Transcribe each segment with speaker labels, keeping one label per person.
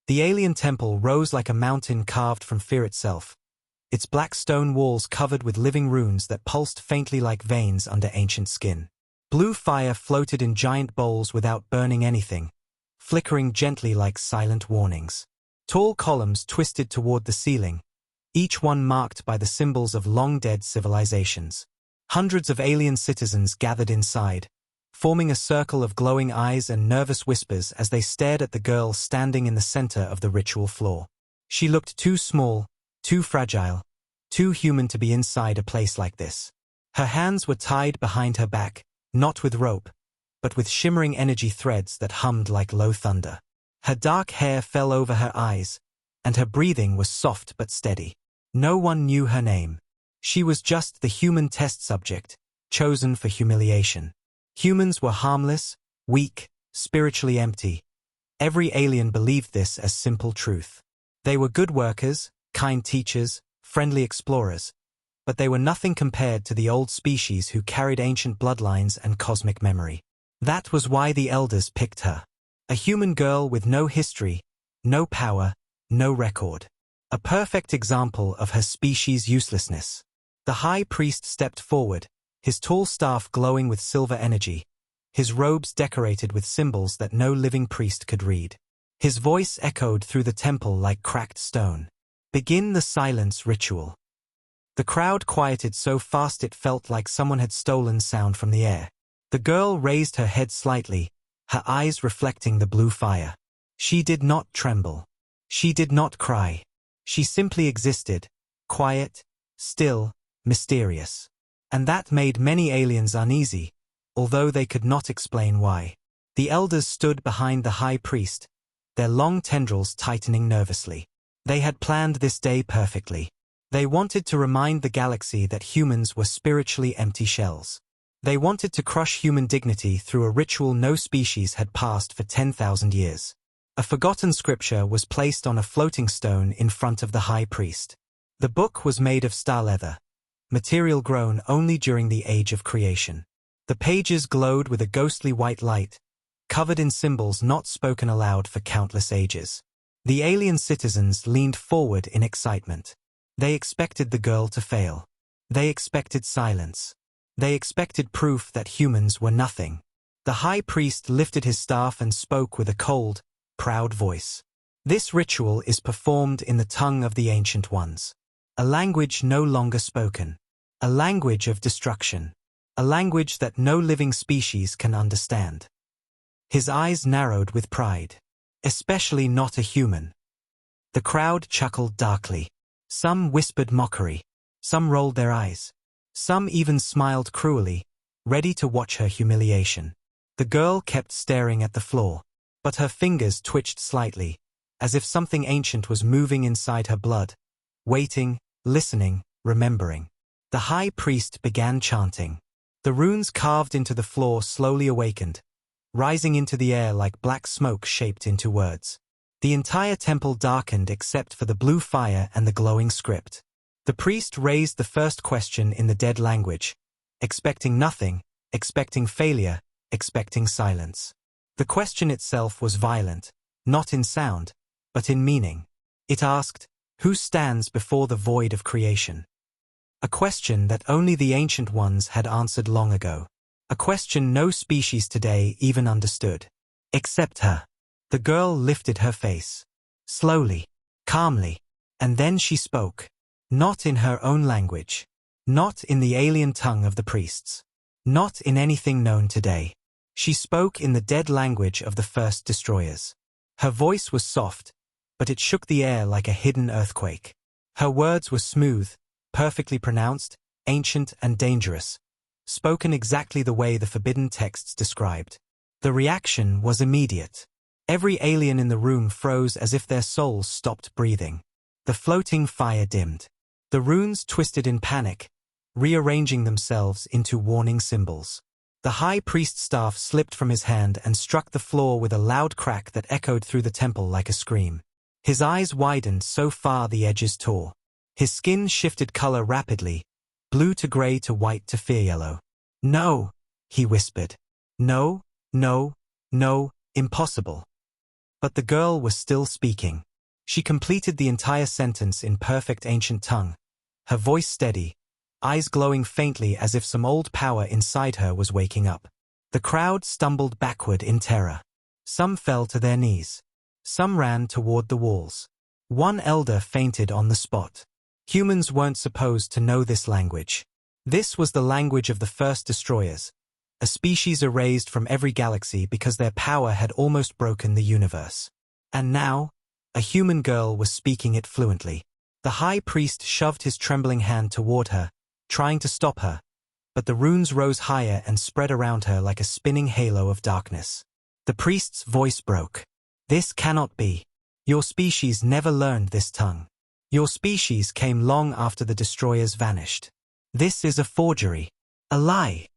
Speaker 1: The alien temple rose like a mountain carved from fear itself, its black stone walls covered with living runes that pulsed faintly like veins under ancient skin. Blue fire floated in giant bowls without burning anything, flickering gently like silent warnings. Tall columns twisted toward the ceiling, each one marked by the symbols of long-dead civilizations. Hundreds of alien citizens gathered inside, forming a circle of glowing eyes and nervous whispers as they stared at the girl standing in the center of the ritual floor. She looked too small, too fragile, too human to be inside a place like this. Her hands were tied behind her back, not with rope, but with shimmering energy threads that hummed like low thunder. Her dark hair fell over her eyes, and her breathing was soft but steady. No one knew her name. She was just the human test subject, chosen for humiliation. Humans were harmless, weak, spiritually empty. Every alien believed this as simple truth. They were good workers, kind teachers, friendly explorers, but they were nothing compared to the old species who carried ancient bloodlines and cosmic memory. That was why the elders picked her. A human girl with no history, no power, no record. A perfect example of her species' uselessness. The high priest stepped forward, his tall staff glowing with silver energy, his robes decorated with symbols that no living priest could read. His voice echoed through the temple like cracked stone. "Begin the silence ritual." The crowd quieted so fast it felt like someone had stolen sound from the air. The girl raised her head slightly, her eyes reflecting the blue fire. She did not tremble. She did not cry. She simply existed, quiet, still, mysterious. And that made many aliens uneasy, although they could not explain why. The elders stood behind the high priest, their long tendrils tightening nervously. They had planned this day perfectly. They wanted to remind the galaxy that humans were spiritually empty shells. They wanted to crush human dignity through a ritual no species had passed for 10,000 years. A forgotten scripture was placed on a floating stone in front of the high priest. The book was made of star leather, material grown only during the age of creation. The pages glowed with a ghostly white light, covered in symbols not spoken aloud for countless ages. The alien citizens leaned forward in excitement. They expected the girl to fail. They expected silence. They expected proof that humans were nothing. The high priest lifted his staff and spoke with a cold, proud voice. "This ritual is performed in the tongue of the ancient ones. A language no longer spoken. A language of destruction. A language that no living species can understand." His eyes narrowed with pride. "Especially not a human." The crowd chuckled darkly. Some whispered mockery. Some rolled their eyes. Some even smiled cruelly, ready to watch her humiliation. The girl kept staring at the floor, but her fingers twitched slightly, as if something ancient was moving inside her blood, waiting, listening, remembering. The high priest began chanting. The runes carved into the floor slowly awakened, rising into the air like black smoke shaped into words. The entire temple darkened except for the blue fire and the glowing script. The priest raised the first question in the dead language, expecting nothing, expecting failure, expecting silence. The question itself was violent, not in sound, but in meaning. It asked, "Who stands before the void of creation?" A question that only the ancient ones had answered long ago. A question no species today even understood. Except her. The girl lifted her face. Slowly, calmly, and then she spoke. Not in her own language. Not in the alien tongue of the priests. Not in anything known today. She spoke in the dead language of the first destroyers. Her voice was soft, but it shook the air like a hidden earthquake. Her words were smooth, perfectly pronounced, ancient and dangerous, spoken exactly the way the forbidden texts described. The reaction was immediate. Every alien in the room froze as if their souls stopped breathing. The floating fire dimmed. The runes twisted in panic, rearranging themselves into warning symbols. The high priest's staff slipped from his hand and struck the floor with a loud crack that echoed through the temple like a scream. His eyes widened so far the edges tore. His skin shifted color rapidly, blue to gray to white to fear yellow. "No," he whispered. "No, no, no, impossible." But the girl was still speaking. She completed the entire sentence in perfect ancient tongue, her voice steady, eyes glowing faintly as if some old power inside her was waking up. The crowd stumbled backward in terror. Some fell to their knees. Some ran toward the walls. One elder fainted on the spot. Humans weren't supposed to know this language. This was the language of the first destroyers, a species erased from every galaxy because their power had almost broken the universe. And now, a human girl was speaking it fluently. The high priest shoved his trembling hand toward her, trying to stop her, but the runes rose higher and spread around her like a spinning halo of darkness. The priest's voice broke. This cannot be. Your species never learned this tongue. Your species came long after the destroyers vanished. This is a forgery. A lie.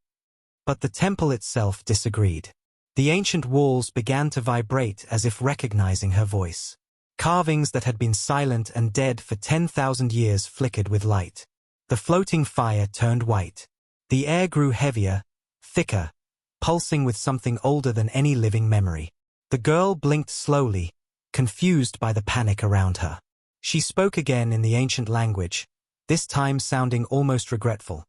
Speaker 1: But the temple itself disagreed. The ancient walls began to vibrate as if recognizing her voice. Carvings that had been silent and dead for 10,000 years flickered with light. The floating fire turned white. The air grew heavier, thicker, pulsing with something older than any living memory. The girl blinked slowly, confused by the panic around her. She spoke again in the ancient language, this time sounding almost regretful,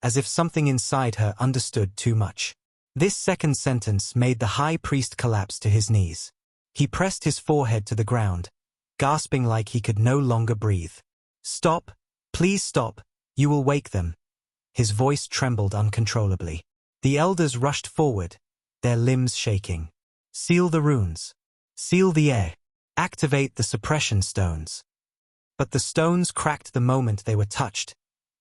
Speaker 1: as if something inside her understood too much. This second sentence made the high priest collapse to his knees. He pressed his forehead to the ground, gasping like he could no longer breathe. "Stop, please stop, you will wake them." His voice trembled uncontrollably. The elders rushed forward, their limbs shaking. "Seal the runes. Seal the air. Activate the suppression stones." But the stones cracked the moment they were touched,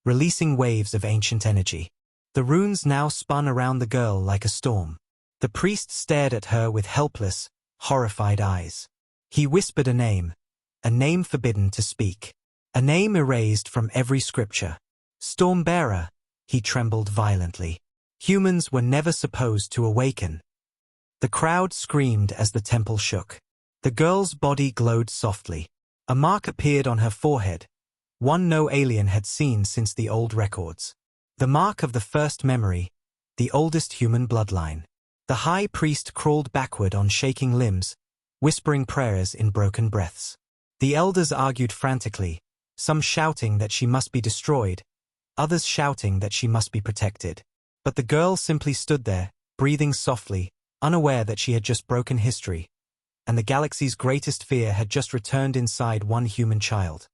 Speaker 1: releasing waves of ancient energy. The runes now spun around the girl like a storm. The priest stared at her with helpless, horrified eyes. He whispered a name forbidden to speak. A name erased from every scripture. Stormbearer, he trembled violently. Humans were never supposed to awaken. The crowd screamed as the temple shook. The girl's body glowed softly. A mark appeared on her forehead, one no alien had seen since the old records. The mark of the first memory, the oldest human bloodline. The high priest crawled backward on shaking limbs, whispering prayers in broken breaths. The elders argued frantically, some shouting that she must be destroyed, others shouting that she must be protected. But the girl simply stood there, breathing softly, unaware that she had just broken history, and the galaxy's greatest fear had just returned inside one human child.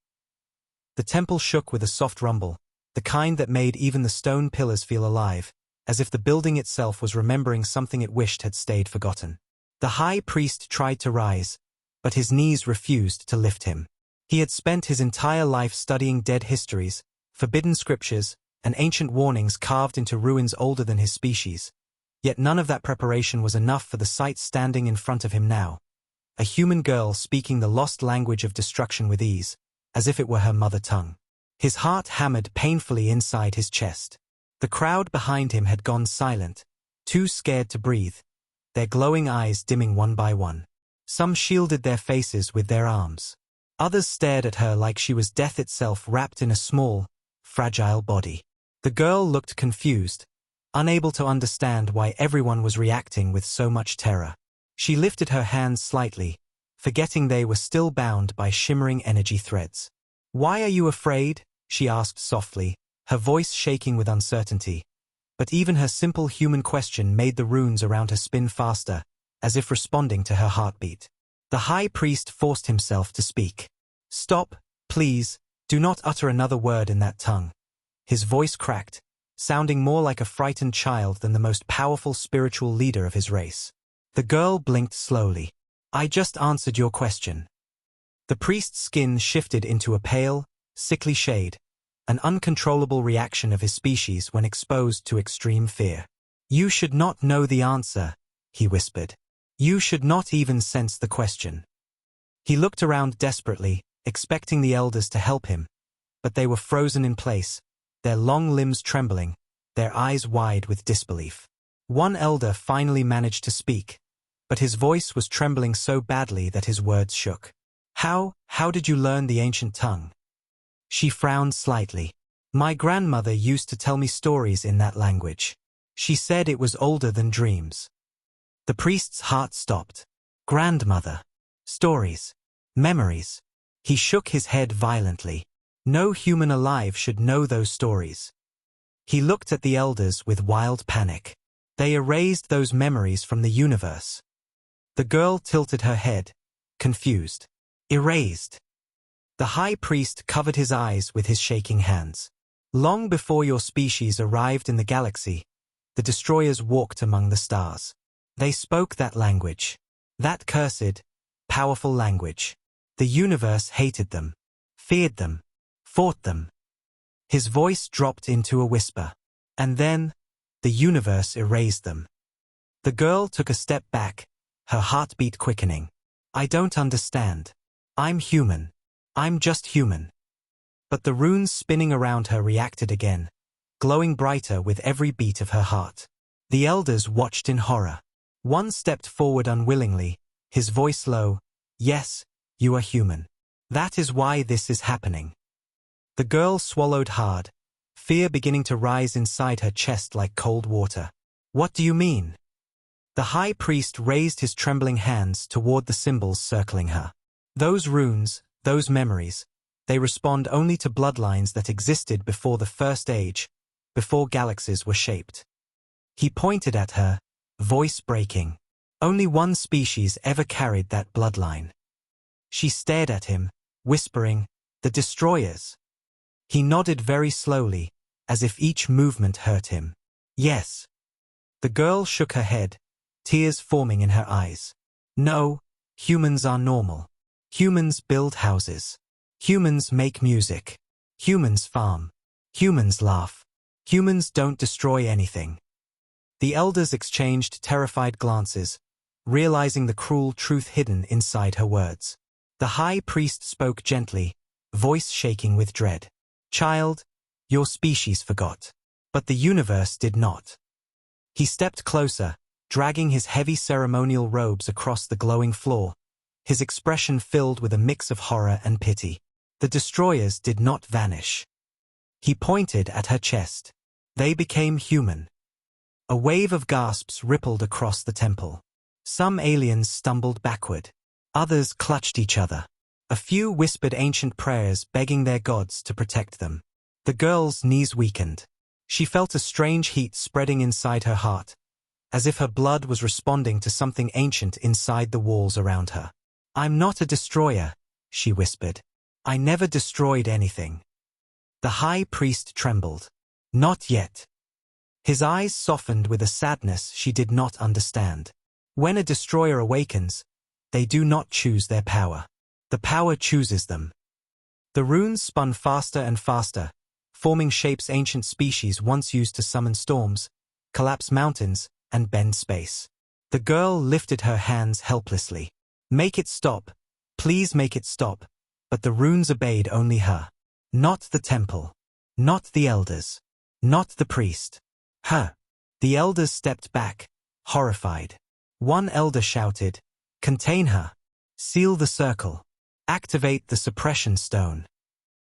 Speaker 1: The temple shook with a soft rumble, the kind that made even the stone pillars feel alive, as if the building itself was remembering something it wished had stayed forgotten. The high priest tried to rise, but his knees refused to lift him. He had spent his entire life studying dead histories, forbidden scriptures, and ancient warnings carved into ruins older than his species. Yet none of that preparation was enough for the sight standing in front of him now. A human girl speaking the lost language of destruction with ease, as if it were her mother tongue. His heart hammered painfully inside his chest. The crowd behind him had gone silent, too scared to breathe, their glowing eyes dimming one by one. Some shielded their faces with their arms. Others stared at her like she was death itself wrapped in a small, fragile body. The girl looked confused, unable to understand why everyone was reacting with so much terror. She lifted her hands slightly, forgetting they were still bound by shimmering energy threads. "Why are you afraid?" she asked softly, her voice shaking with uncertainty. But even her simple human question made the runes around her spin faster, as if responding to her heartbeat. The high priest forced himself to speak. "Stop, please, do not utter another word in that tongue." His voice cracked, sounding more like a frightened child than the most powerful spiritual leader of his race. The girl blinked slowly. "I just answered your question." The priest's skin shifted into a pale, sickly shade, an uncontrollable reaction of his species when exposed to extreme fear. "You should not know the answer," he whispered. "You should not even sense the question." He looked around desperately, expecting the elders to help him, but they were frozen in place, their long limbs trembling, their eyes wide with disbelief. One elder finally managed to speak, but his voice was trembling so badly that his words shook. How did you learn the ancient tongue?" She frowned slightly. "My grandmother used to tell me stories in that language. She said it was older than dreams." The priest's heart stopped. Grandmother. Stories. Memories. He shook his head violently. No human alive should know those stories. He looked at the elders with wild panic. They erased those memories from the universe. The girl tilted her head, confused. Erased. The high priest covered his eyes with his shaking hands. Long before your species arrived in the galaxy, the destroyers walked among the stars. They spoke that language. That cursed, powerful language. The universe hated them, feared them, fought them. His voice dropped into a whisper. And then, the universe erased them. The girl took a step back, her heartbeat quickening. I don't understand. I'm human. I'm just human. But the runes spinning around her reacted again, glowing brighter with every beat of her heart. The elders watched in horror. One stepped forward unwillingly, his voice low. Yes, you are human. That is why this is happening. The girl swallowed hard, fear beginning to rise inside her chest like cold water. What do you mean? The high priest raised his trembling hands toward the symbols circling her. Those runes, those memories, they respond only to bloodlines that existed before the First Age, before galaxies were shaped. He pointed at her, voice breaking. Only one species ever carried that bloodline. She stared at him, whispering, the destroyers. He nodded very slowly, as if each movement hurt him. Yes. The girl shook her head, tears forming in her eyes. No, humans are normal. Humans build houses. Humans make music. Humans farm. Humans laugh. Humans don't destroy anything. The elders exchanged terrified glances, realizing the cruel truth hidden inside her words. The high priest spoke gently, voice shaking with dread. Child, your species forgot. But the universe did not. He stepped closer, dragging his heavy ceremonial robes across the glowing floor, his expression filled with a mix of horror and pity. The destroyers did not vanish. He pointed at her chest. They became human. A wave of gasps rippled across the temple. Some aliens stumbled backward. Others clutched each other. A few whispered ancient prayers begging their gods to protect them. The girl's knees weakened. She felt a strange heat spreading inside her heart, as if her blood was responding to something ancient inside the walls around her. I'm not a destroyer, she whispered. I never destroyed anything. The high priest trembled. Not yet. His eyes softened with a sadness she did not understand. When a destroyer awakens, they do not choose their power. The power chooses them. The runes spun faster and faster, forming shapes ancient species once used to summon storms, collapse mountains, and bend space. The girl lifted her hands helplessly. Make it stop. Please make it stop. But the runes obeyed only her. Not the temple. Not the elders. Not the priest. Her. The elders stepped back, horrified. One elder shouted, contain her. Seal the circle. Activate the suppression stone.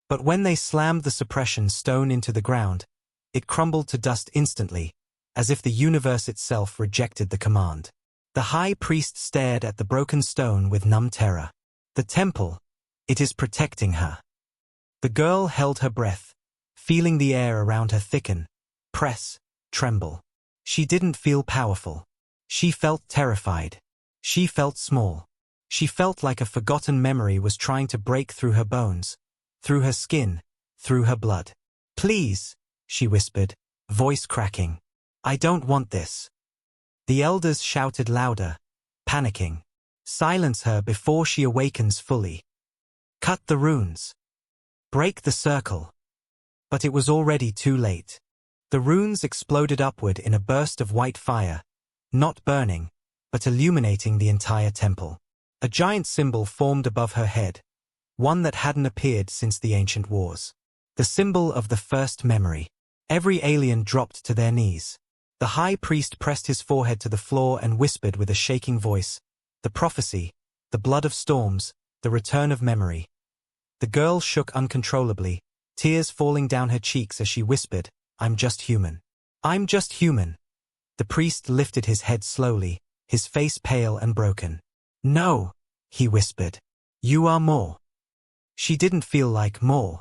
Speaker 1: But when they slammed the suppression stone into the ground, it crumbled to dust instantly, as if the universe itself rejected the command. The high priest stared at the broken stone with numb terror. The temple, it is protecting her. The girl held her breath, feeling the air around her thicken, press, tremble. She didn't feel powerful. She felt terrified. She felt small. She felt like a forgotten memory was trying to break through her bones, through her skin, through her blood. Please, she whispered, voice cracking. I don't want this. The elders shouted louder, panicking. Silence her before she awakens fully. Cut the runes. Break the circle. But it was already too late. The runes exploded upward in a burst of white fire, not burning, but illuminating the entire temple. A giant symbol formed above her head, one that hadn't appeared since the ancient wars. The symbol of the first memory. Every alien dropped to their knees. The high priest pressed his forehead to the floor and whispered with a shaking voice, the prophecy, the blood of storms, the return of memory. The girl shook uncontrollably, tears falling down her cheeks as she whispered, I'm just human. I'm just human. The priest lifted his head slowly, his face pale and broken. No, he whispered. You are more. She didn't feel like more.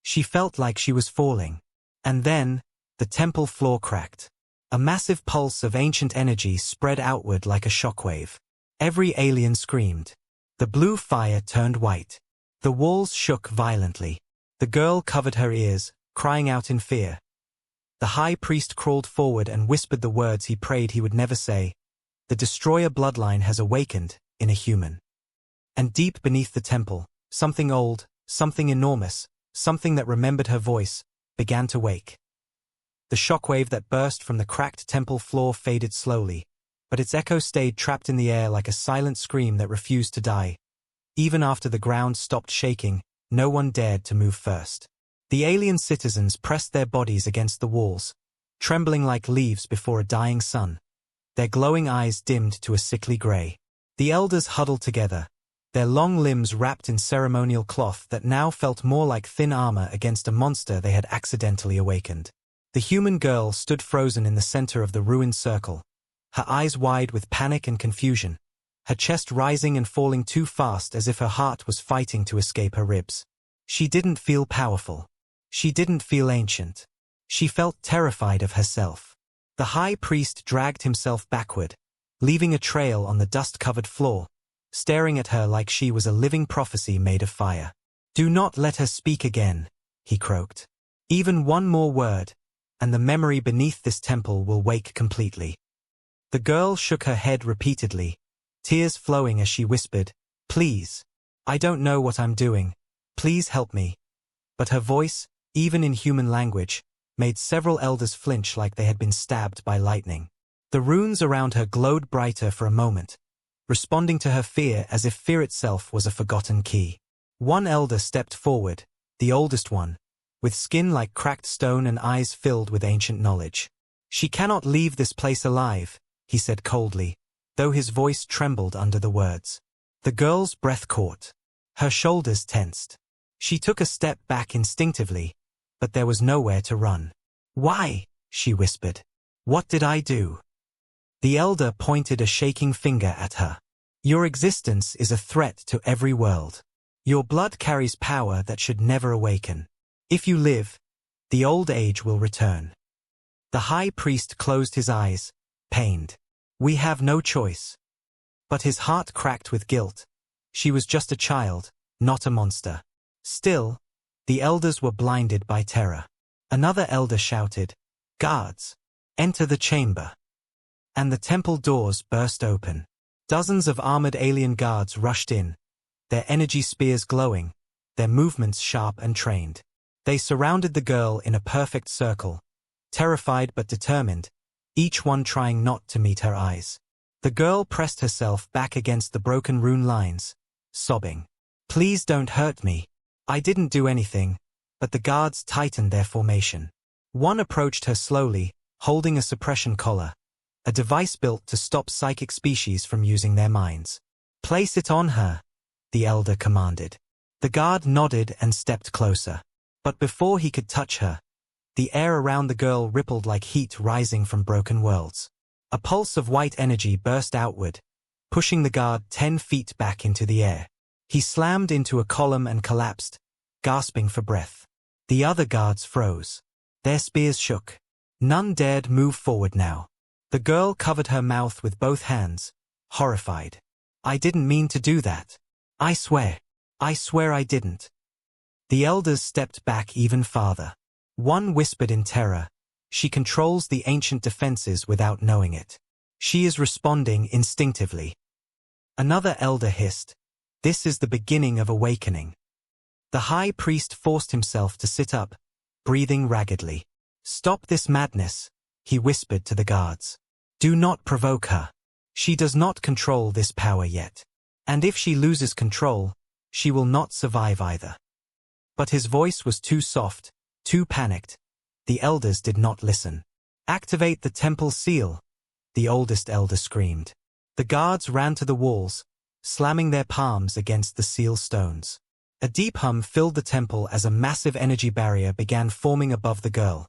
Speaker 1: She felt like she was falling. And then, the temple floor cracked. A massive pulse of ancient energy spread outward like a shockwave. Every alien screamed. The blue fire turned white. The walls shook violently. The girl covered her ears, crying out in fear. The high priest crawled forward and whispered the words he prayed he would never say. The destroyer bloodline has awakened in a human. And deep beneath the temple, something old, something enormous, something that remembered her voice, began to wake. The shockwave that burst from the cracked temple floor faded slowly, but its echo stayed trapped in the air like a silent scream that refused to die. Even after the ground stopped shaking, no one dared to move first. The alien citizens pressed their bodies against the walls, trembling like leaves before a dying sun. Their glowing eyes dimmed to a sickly gray. The elders huddled together, their long limbs wrapped in ceremonial cloth that now felt more like thin armor against a monster they had accidentally awakened. The human girl stood frozen in the center of the ruined circle, her eyes wide with panic and confusion, her chest rising and falling too fast as if her heart was fighting to escape her ribs. She didn't feel powerful. She didn't feel ancient. She felt terrified of herself. The high priest dragged himself backward, leaving a trail on the dust-covered floor, staring at her like she was a living prophecy made of fire. Do not let her speak again, he croaked. Even one more word, and the memory beneath this temple will wake completely. The girl shook her head repeatedly, tears flowing as she whispered, Please. I don't know what I'm doing. Please help me. But her voice, even in human language, made several elders flinch like they had been stabbed by lightning. The runes around her glowed brighter for a moment, responding to her fear as if fear itself was a forgotten key. One elder stepped forward, the oldest one, with skin like cracked stone and eyes filled with ancient knowledge. She cannot leave this place alive, he said coldly, though his voice trembled under the words. The girl's breath caught. Her shoulders tensed. She took a step back instinctively, but there was nowhere to run. Why? She whispered. What did I do? The elder pointed a shaking finger at her. Your existence is a threat to every world. Your blood carries power that should never awaken. If you live, the old age will return. The high priest closed his eyes, pained. We have no choice. But his heart cracked with guilt. She was just a child, not a monster. Still, the elders were blinded by terror. Another elder shouted, Guards, enter the chamber. And the temple doors burst open. Dozens of armored alien guards rushed in, their energy spears glowing, their movements sharp and trained. They surrounded the girl in a perfect circle, terrified but determined, each one trying not to meet her eyes. The girl pressed herself back against the broken rune lines, sobbing. Please don't hurt me. I didn't do anything, but the guards tightened their formation. One approached her slowly, holding a suppression collar, a device built to stop psychic species from using their minds. Place it on her, the elder commanded. The guard nodded and stepped closer. But before he could touch her, the air around the girl rippled like heat rising from broken worlds. A pulse of white energy burst outward, pushing the guard 10 feet back into the air. He slammed into a column and collapsed, gasping for breath. The other guards froze. Their spears shook. None dared move forward now. The girl covered her mouth with both hands, horrified. I didn't mean to do that. I swear I didn't. The elders stepped back even farther. One whispered in terror, She controls the ancient defenses without knowing it. She is responding instinctively. Another elder hissed, This is the beginning of awakening. The high priest forced himself to sit up, breathing raggedly. Stop this madness, he whispered to the guards. Do not provoke her. She does not control this power yet. And if she loses control, she will not survive either. But his voice was too soft, too panicked. The elders did not listen. Activate the temple seal, the oldest elder screamed. The guards ran to the walls, slamming their palms against the seal stones. A deep hum filled the temple as a massive energy barrier began forming above the girl,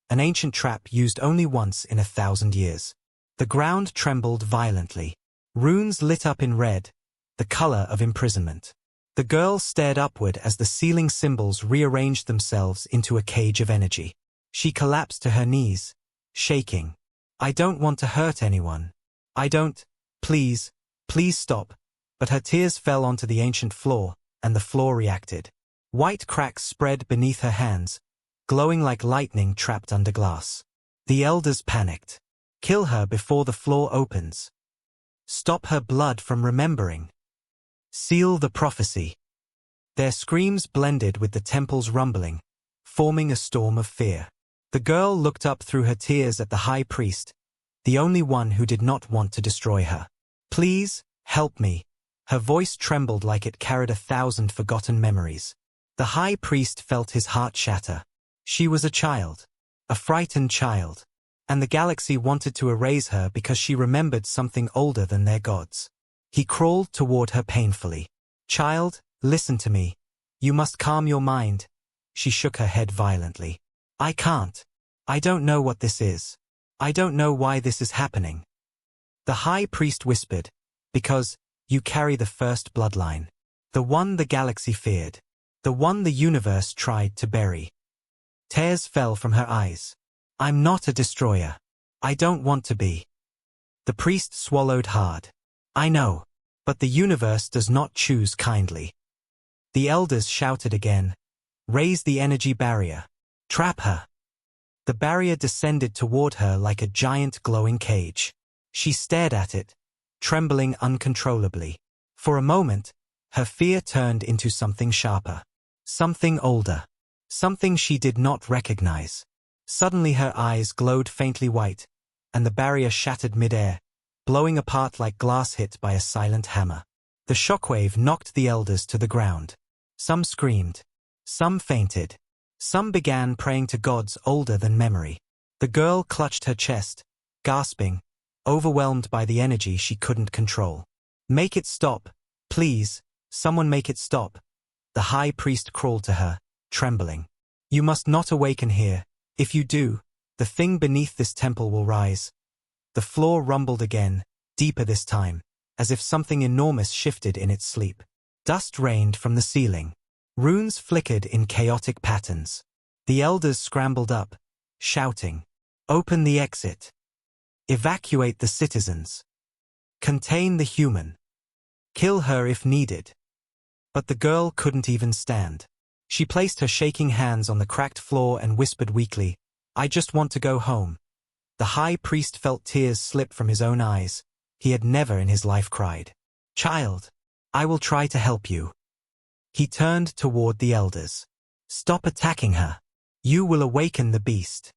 Speaker 1: an ancient trap used only once in 1,000 years. The ground trembled violently. Runes lit up in red, the color of imprisonment. The girl stared upward as the ceiling symbols rearranged themselves into a cage of energy. She collapsed to her knees, shaking. I don't want to hurt anyone. I don't. Please, please stop. But her tears fell onto the ancient floor, and the floor reacted. White cracks spread beneath her hands, glowing like lightning trapped under glass. The elders panicked. Kill her before the floor opens. Stop her blood from remembering. Seal the prophecy. Their screams blended with the temple's rumbling, forming a storm of fear. The girl looked up through her tears at the high priest, the only one who did not want to destroy her. Please, help me. Her voice trembled like it carried 1,000 forgotten memories. The high priest felt his heart shatter. She was a child. A frightened child. And the galaxy wanted to erase her because she remembered something older than their gods. He crawled toward her painfully. Child, listen to me. You must calm your mind. She shook her head violently. I can't. I don't know what this is. I don't know why this is happening. The high priest whispered, because you carry the first bloodline. The one the galaxy feared. The one the universe tried to bury. Tears fell from her eyes. I'm not a destroyer. I don't want to be. The priest swallowed hard. I know. But the universe does not choose kindly. The elders shouted again. Raise the energy barrier. Trap her. The barrier descended toward her like a giant glowing cage. She stared at it, trembling uncontrollably. For a moment, her fear turned into something sharper. Something older. Something she did not recognize. Suddenly her eyes glowed faintly white, and the barrier shattered midair, blowing apart like glass hit by a silent hammer. The shockwave knocked the elders to the ground. Some screamed. Some fainted. Some began praying to gods older than memory. The girl clutched her chest, gasping, overwhelmed by the energy she couldn't control. Make it stop, please, someone make it stop. The high priest crawled to her, trembling. You must not awaken here. If you do, the thing beneath this temple will rise. The floor rumbled again, deeper this time, as if something enormous shifted in its sleep. Dust rained from the ceiling. Runes flickered in chaotic patterns. The elders scrambled up, shouting, Open the exit. Evacuate the citizens. Contain the human. Kill her if needed. But the girl couldn't even stand. She placed her shaking hands on the cracked floor and whispered weakly, I just want to go home. The high priest felt tears slip from his own eyes. He had never in his life cried. Child, I will try to help you. He turned toward the elders. Stop attacking her. You will awaken the beast.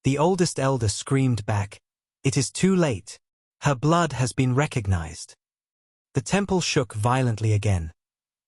Speaker 1: The oldest elder screamed back. It is too late. Her blood has been recognized. The temple shook violently again,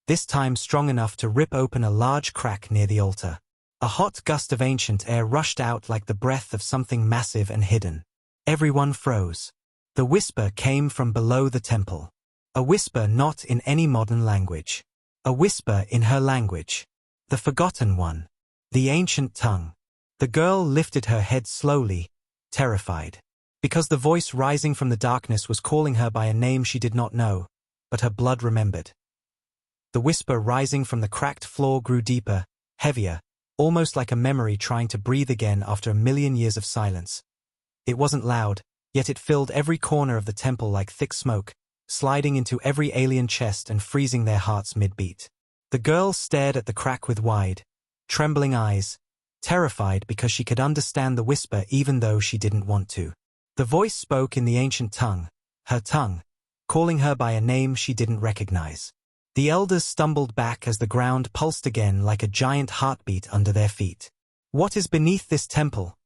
Speaker 1: this time strong enough to rip open a large crack near the altar. A hot gust of ancient air rushed out like the breath of something massive and hidden. Everyone froze. The whisper came from below the temple. A whisper not in any modern language. A whisper in her language. The forgotten one. The ancient tongue. The girl lifted her head slowly, terrified. Because the voice rising from the darkness was calling her by a name she did not know, but her blood remembered. The whisper rising from the cracked floor grew deeper, heavier, almost like a memory trying to breathe again after 1,000,000 years of silence. It wasn't loud, yet it filled every corner of the temple like thick smoke, sliding into every alien chest and freezing their hearts mid-beat. The girl stared at the crack with wide, trembling eyes, terrified because she could understand the whisper even though she didn't want to. The voice spoke in the ancient tongue, her tongue, calling her by a name she didn't recognize. The elders stumbled back as the ground pulsed again like a giant heartbeat under their feet. What is beneath this temple?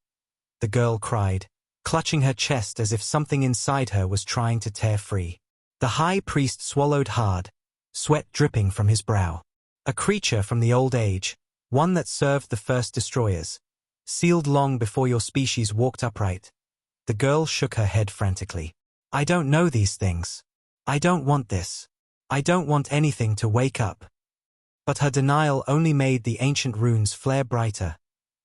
Speaker 1: The girl cried, clutching her chest as if something inside her was trying to tear free. The high priest swallowed hard, sweat dripping from his brow. A creature from the old age, one that served the first destroyers, sealed long before your species walked upright. The girl shook her head frantically. I don't know these things. I don't want this. I don't want anything to wake up. But her denial only made the ancient runes flare brighter,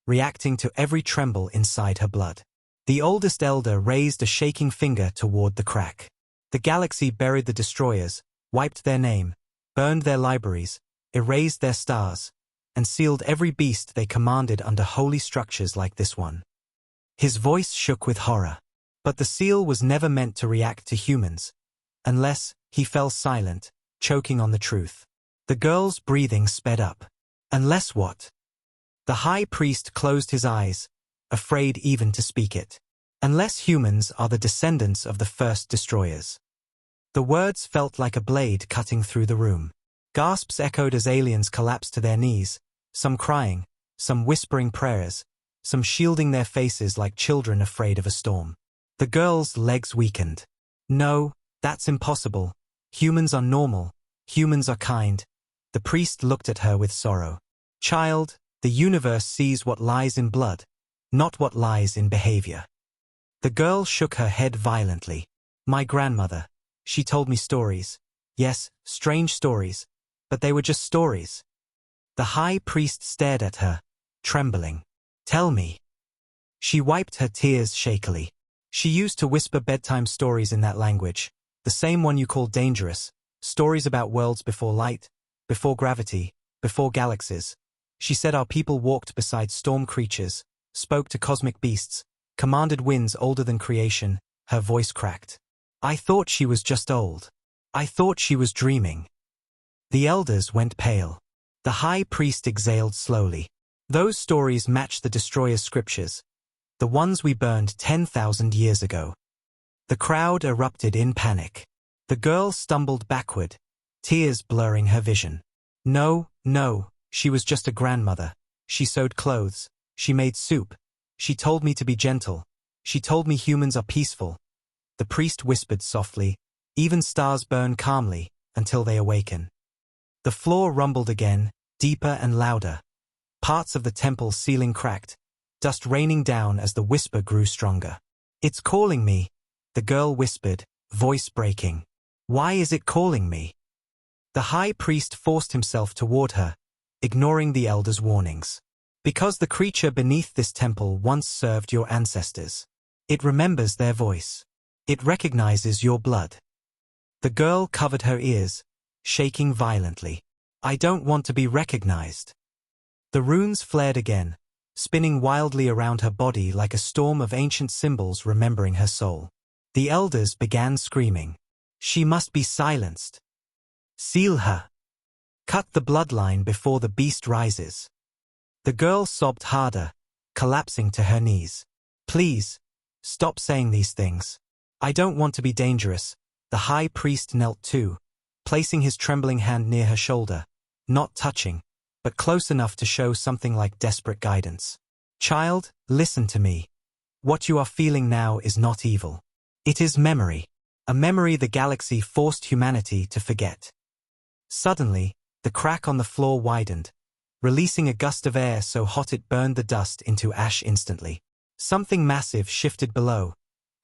Speaker 1: reacting to every tremble inside her blood. The oldest elder raised a shaking finger toward the crack. The galaxy buried the destroyers, wiped their name, burned their libraries, erased their stars, and sealed every beast they commanded under holy structures like this one. His voice shook with horror. But the seal was never meant to react to humans. Unless, he fell silent, choking on the truth. The girl's breathing sped up. Unless what? The high priest closed his eyes, afraid even to speak it. Unless humans are the descendants of the first destroyers. The words felt like a blade cutting through the room. Gasps echoed as aliens collapsed to their knees, some crying, some whispering prayers, some shielding their faces like children afraid of a storm. The girl's legs weakened. No, that's impossible. Humans are normal. Humans are kind. The priest looked at her with sorrow. Child, the universe sees what lies in blood, not what lies in behavior. The girl shook her head violently. My grandmother. She told me stories. Yes, strange stories. But they were just stories. The high priest stared at her, trembling. Tell me. She wiped her tears shakily. She used to whisper bedtime stories in that language, the same one you call dangerous, stories about worlds before light, before gravity, before galaxies. She said our people walked beside storm creatures, spoke to cosmic beasts, commanded winds older than creation. Her voice cracked. I thought she was just old. I thought she was dreaming. The elders went pale. The high priest exhaled slowly. Those stories match the destroyer's scriptures. The ones we burned 10,000 years ago. The crowd erupted in panic. The girl stumbled backward, tears blurring her vision. No, she was just a grandmother. She sewed clothes. She made soup. She told me to be gentle. She told me humans are peaceful. The priest whispered softly, even stars burn calmly, until they awaken. The floor rumbled again, deeper and louder. Parts of the temple ceiling cracked, dust raining down as the whisper grew stronger. It's calling me, the girl whispered, voice breaking. Why is it calling me? The high priest forced himself toward her, ignoring the elder's warnings. Because the creature beneath this temple once served your ancestors. It remembers their voice. It recognizes your blood. The girl covered her ears, shaking violently. I don't want to be recognized. The runes flared again, spinning wildly around her body like a storm of ancient symbols remembering her soul. The elders began screaming. She must be silenced. Seal her. Cut the bloodline before the beast rises. The girl sobbed harder, collapsing to her knees. Please, stop saying these things. I don't want to be dangerous. The high priest knelt too, placing his trembling hand near her shoulder, not touching, but close enough to show something like desperate guidance. Child, listen to me. What you are feeling now is not evil. It is memory. A memory the galaxy forced humanity to forget. Suddenly, the crack on the floor widened, releasing a gust of air so hot it burned the dust into ash instantly. Something massive shifted below,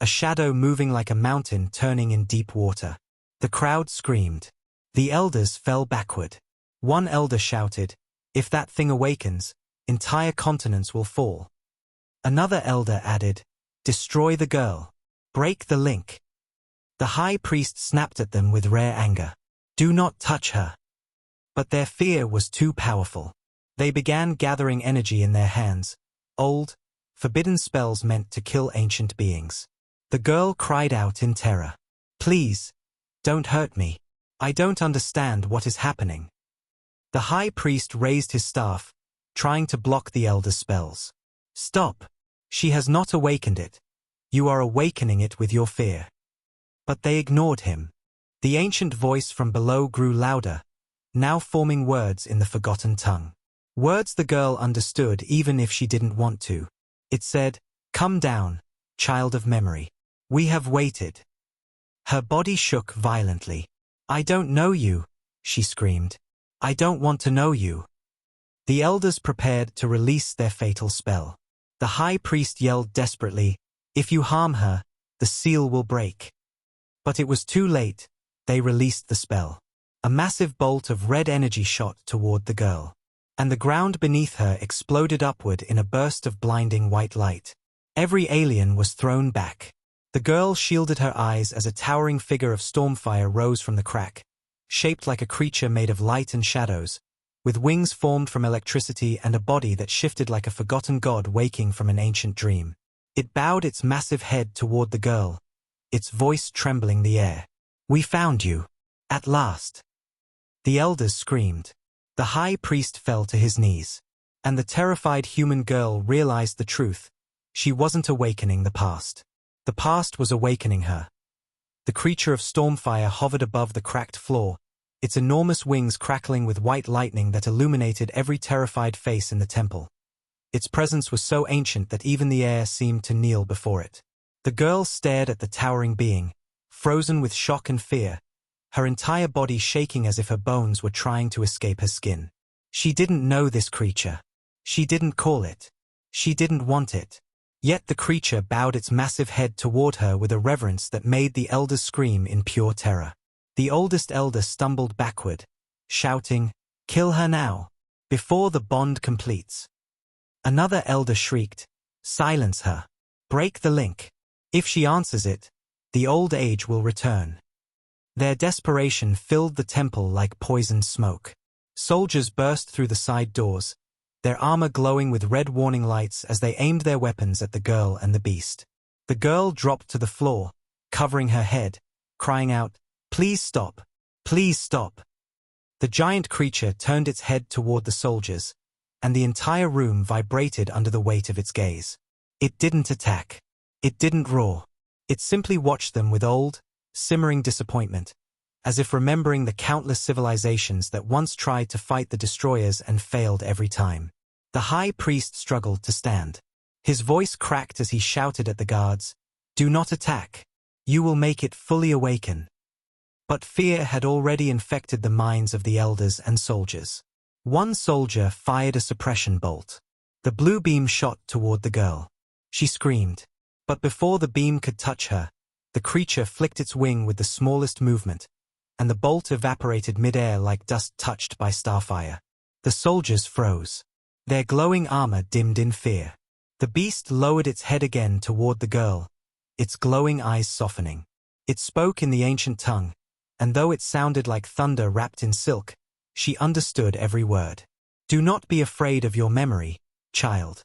Speaker 1: a shadow moving like a mountain turning in deep water. The crowd screamed. The elders fell backward. One elder shouted, if that thing awakens, entire continents will fall. Another elder added, destroy the girl. Break the link. The high priest snapped at them with rare anger. Do not touch her. But their fear was too powerful. They began gathering energy in their hands, old, forbidden spells meant to kill ancient beings. The girl cried out in terror. Please, don't hurt me. I don't understand what is happening. The high priest raised his staff, trying to block the elder's spells. Stop. She has not awakened it. You are awakening it with your fear. But they ignored him. The ancient voice from below grew louder, now forming words in the forgotten tongue. Words the girl understood even if she didn't want to. It said, come down, child of memory. We have waited. Her body shook violently. I don't know you, she screamed. I don't want to know you. The elders prepared to release their fatal spell. The high priest yelled desperately, if you harm her, the seal will break. But it was too late. They released the spell. A massive bolt of red energy shot toward the girl. And the ground beneath her exploded upward in a burst of blinding white light. Every alien was thrown back. The girl shielded her eyes as a towering figure of stormfire rose from the crack, shaped like a creature made of light and shadows, with wings formed from electricity and a body that shifted like a forgotten god waking from an ancient dream. It bowed its massive head toward the girl, its voice trembling the air. "We found you. At last." The elders screamed. The high priest fell to his knees. And the terrified human girl realized the truth. She wasn't awakening the past. The past was awakening her. The creature of Stormfire hovered above the cracked floor, its enormous wings crackling with white lightning that illuminated every terrified face in the temple. Its presence was so ancient that even the air seemed to kneel before it. The girl stared at the towering being, frozen with shock and fear, her entire body shaking as if her bones were trying to escape her skin. She didn't know this creature. She didn't call it. She didn't want it. Yet the creature bowed its massive head toward her with a reverence that made the elders scream in pure terror. The oldest elder stumbled backward, shouting, "Kill her now, before the bond completes." Another elder shrieked, "Silence her. Break the link. If she answers it, the old age will return." Their desperation filled the temple like poisoned smoke. Soldiers burst through the side doors, their armor glowing with red warning lights as they aimed their weapons at the girl and the beast. The girl dropped to the floor, covering her head, crying out, "Please stop! Please stop!" The giant creature turned its head toward the soldiers, and the entire room vibrated under the weight of its gaze. It didn't attack. It didn't roar. It simply watched them with old, simmering disappointment, as if remembering the countless civilizations that once tried to fight the destroyers and failed every time. The high priest struggled to stand. His voice cracked as he shouted at the guards, "Do not attack. You will make it fully awaken." But fear had already infected the minds of the elders and soldiers. One soldier fired a suppression bolt. The blue beam shot toward the girl. She screamed. But before the beam could touch her, the creature flicked its wing with the smallest movement, and the bolt evaporated mid-air like dust touched by starfire. The soldiers froze. Their glowing armor dimmed in fear. The beast lowered its head again toward the girl, its glowing eyes softening. It spoke in the ancient tongue, and though it sounded like thunder wrapped in silk, she understood every word. "Do not be afraid of your memory, child."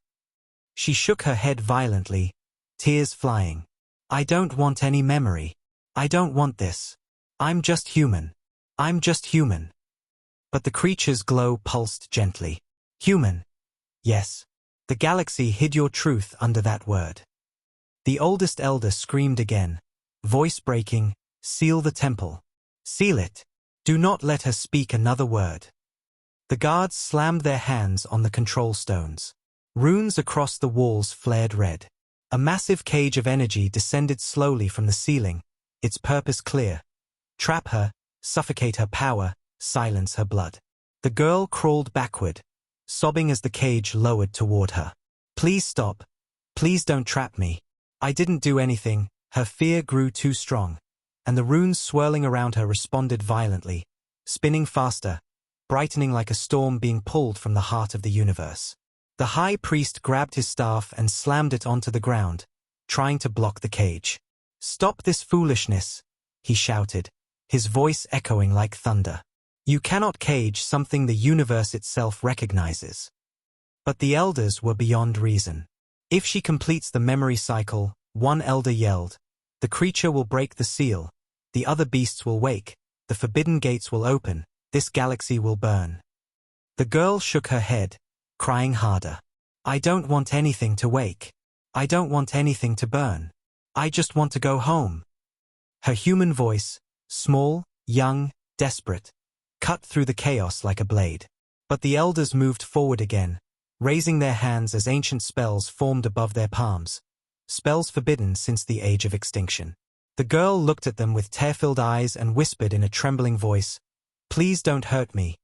Speaker 1: She shook her head violently, tears flying. "I don't want any memory. I don't want this. I'm just human. I'm just human." But the creature's glow pulsed gently. "Human. Yes. The galaxy hid your truth under that word." The oldest elder screamed again, voice breaking, "Seal the temple. Seal it. Do not let her speak another word." The guards slammed their hands on the control stones. Runes across the walls flared red. A massive cage of energy descended slowly from the ceiling, its purpose clear. Trap her, suffocate her power, silence her blood. The girl crawled backward, sobbing as the cage lowered toward her. "Please stop. Please don't trap me. I didn't do anything." Her fear grew too strong, and the runes swirling around her responded violently, spinning faster, brightening like a storm being pulled from the heart of the universe. The high priest grabbed his staff and slammed it onto the ground, trying to block the cage. "Stop this foolishness," he shouted, his voice echoing like thunder. "You cannot cage something the universe itself recognizes." But the elders were beyond reason. "If she completes the memory cycle," one elder yelled, "the creature will break the seal, the other beasts will wake, the forbidden gates will open, this galaxy will burn." The girl shook her head, crying harder. "I don't want anything to wake. I don't want anything to burn. I just want to go home." Her human voice, small, young, desperate, cut through the chaos like a blade. But the elders moved forward again, raising their hands as ancient spells formed above their palms, spells forbidden since the age of extinction. The girl looked at them with tear-filled eyes and whispered in a trembling voice, "Please don't hurt me."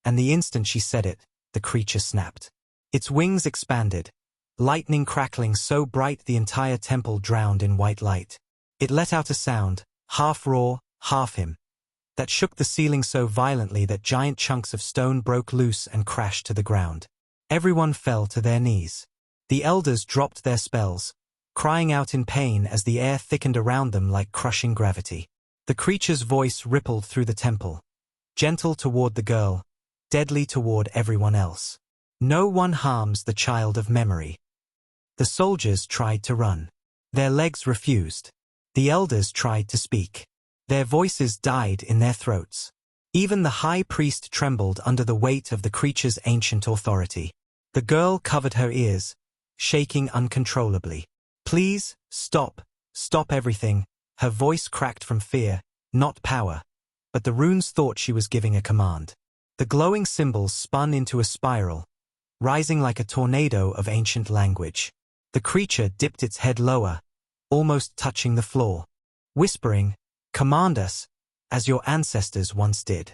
Speaker 1: And the instant she said it, the creature snapped. Its wings expanded, lightning crackling so bright the entire temple drowned in white light. It let out a sound, half roar, half hymn, that shook the ceiling so violently that giant chunks of stone broke loose and crashed to the ground. Everyone fell to their knees. The elders dropped their spells, crying out in pain as the air thickened around them like crushing gravity. The creature's voice rippled through the temple, gentle toward the girl, deadly toward everyone else. No one harms the child of memory. The soldiers tried to run. Their legs refused. The elders tried to speak. Their voices died in their throats. Even the high priest trembled under the weight of the creature's ancient authority. The girl covered her ears, shaking uncontrollably. Please, stop everything. Her voice cracked from fear, not power. But the runes thought she was giving a command. The glowing symbols spun into a spiral, rising like a tornado of ancient language. The creature dipped its head lower, almost touching the floor, whispering, "Command us, as your ancestors once did."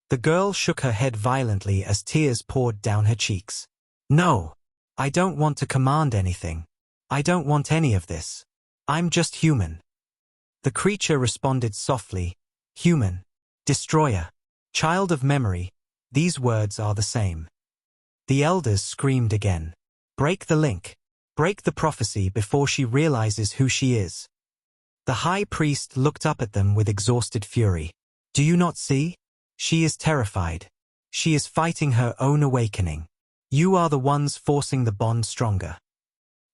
Speaker 1: The girl shook her head violently as tears poured down her cheeks. "No, I don't want to command anything. I don't want any of this. I'm just human." The creature responded softly, "Human, destroyer, child of memory, these words are the same." The elders screamed again. "Break the link. Break the prophecy before she realizes who she is." The high priest looked up at them with exhausted fury. "Do you not see? She is terrified. She is fighting her own awakening. You are the ones forcing the bond stronger."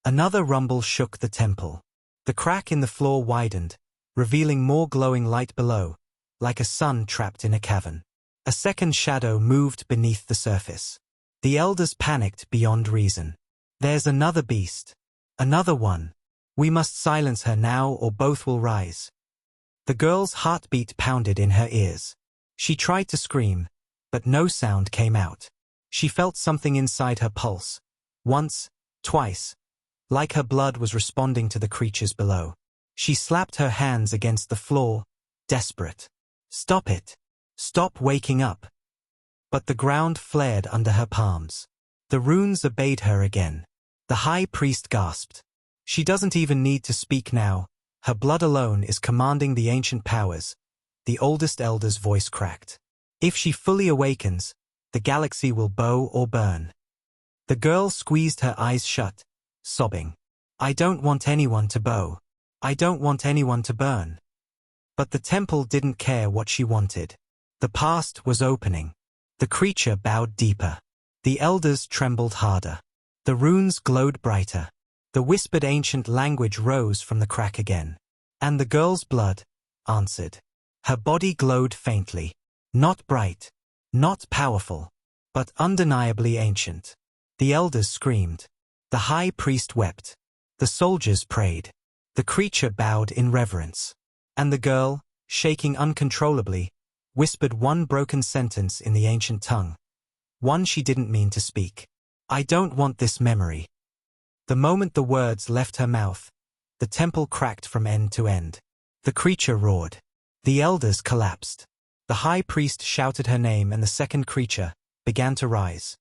Speaker 1: Another rumble shook the temple. The crack in the floor widened, revealing more glowing light below, like a sun trapped in a cavern. A second shadow moved beneath the surface. The elders panicked beyond reason. "There's another beast. Another one. We must silence her now or both will rise." The girl's heartbeat pounded in her ears. She tried to scream, but no sound came out. She felt something inside her pulse. Once, twice, like her blood was responding to the creatures below. She slapped her hands against the floor, desperate. "Stop it. Stop waking up." But the ground flared under her palms. The runes obeyed her again. The high priest gasped. She doesn't even need to speak now. Her blood alone is commanding the ancient powers. The oldest elder's voice cracked. "If she fully awakens, the galaxy will bow or burn." The girl squeezed her eyes shut, sobbing. "I don't want anyone to bow. I don't want anyone to burn." But the temple didn't care what she wanted. The past was opening. The creature bowed deeper. The elders trembled harder. The runes glowed brighter. The whispered ancient language rose from the crack again. And the girl's blood answered. Her body glowed faintly. Not bright, not powerful, but undeniably ancient. The elders screamed. The high priest wept. The soldiers prayed. The creature bowed in reverence. And the girl, shaking uncontrollably, whispered one broken sentence in the ancient tongue. One she didn't mean to speak. "I don't want this memory." The moment the words left her mouth, the temple cracked from end to end. The creature roared. The elders collapsed. The high priest shouted her name and the second creature began to rise.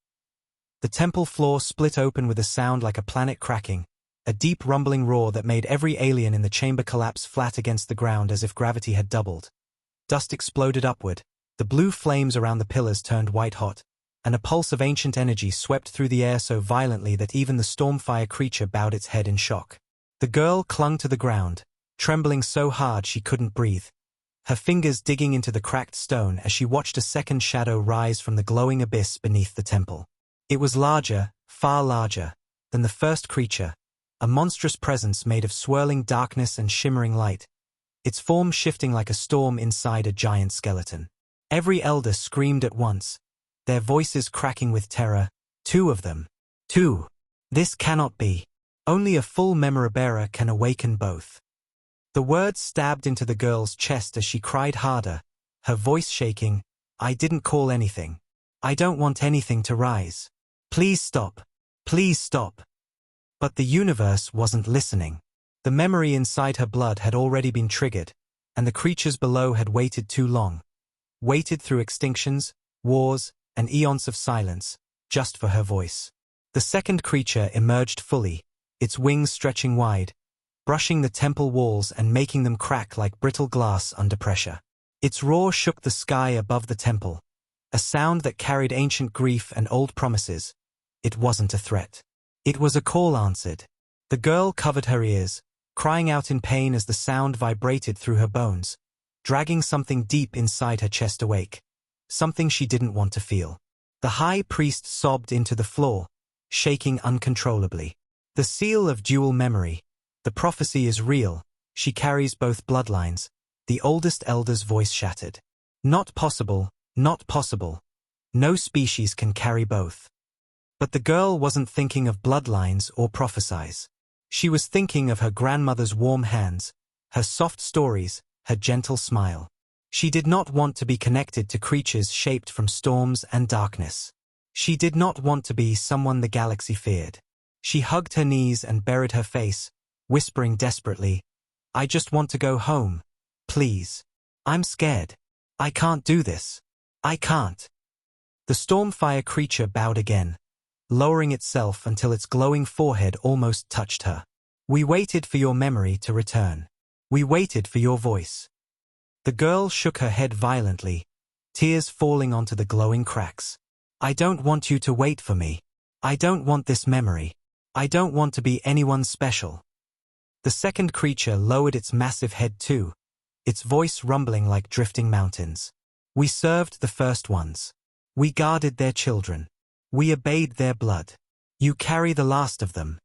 Speaker 1: The temple floor split open with a sound like a planet cracking, a deep rumbling roar that made every alien in the chamber collapse flat against the ground as if gravity had doubled. Dust exploded upward, the blue flames around the pillars turned white-hot, and a pulse of ancient energy swept through the air so violently that even the stormfire creature bowed its head in shock. The girl clung to the ground, trembling so hard she couldn't breathe, her fingers digging into the cracked stone as she watched a second shadow rise from the glowing abyss beneath the temple. It was larger, far larger, than the first creature, a monstrous presence made of swirling darkness and shimmering light, its form shifting like a storm inside a giant skeleton. Every elder screamed at once, their voices cracking with terror. "Two of them. Two. This cannot be. Only a full memory-bearer can awaken both." The words stabbed into the girl's chest as she cried harder, her voice shaking. "I didn't call anything. I don't want anything to rise. Please stop. Please stop." But the universe wasn't listening. The memory inside her blood had already been triggered, and the creatures below had waited too long. Waited through extinctions, wars, and eons of silence, just for her voice. The second creature emerged fully, its wings stretching wide, brushing the temple walls and making them crack like brittle glass under pressure. Its roar shook the sky above the temple, a sound that carried ancient grief and old promises. It wasn't a threat. It was a call answered. The girl covered her ears, crying out in pain as the sound vibrated through her bones, dragging something deep inside her chest awake. something she didn't want to feel. The high priest sobbed into the floor, shaking uncontrollably. The seal of dual memory. The prophecy is real. She carries both bloodlines. The oldest elder's voice shattered. Not possible, not possible. No species can carry both. But the girl wasn't thinking of bloodlines or prophecies. She was thinking of her grandmother's warm hands, her soft stories, her gentle smile. She did not want to be connected to creatures shaped from storms and darkness. She did not want to be someone the galaxy feared. She hugged her knees and buried her face, whispering desperately, "I just want to go home. Please. I'm scared. I can't do this. I can't." The stormfire creature bowed again, lowering itself until its glowing forehead almost touched her. "We waited for your memory to return. We waited for your voice." The girl shook her head violently, tears falling onto the glowing cracks. "I don't want you to wait for me. I don't want this memory. I don't want to be anyone special." The second creature lowered its massive head too, its voice rumbling like drifting mountains. "We served the first ones. We guarded their children. We obeyed their blood. You carry the last of them."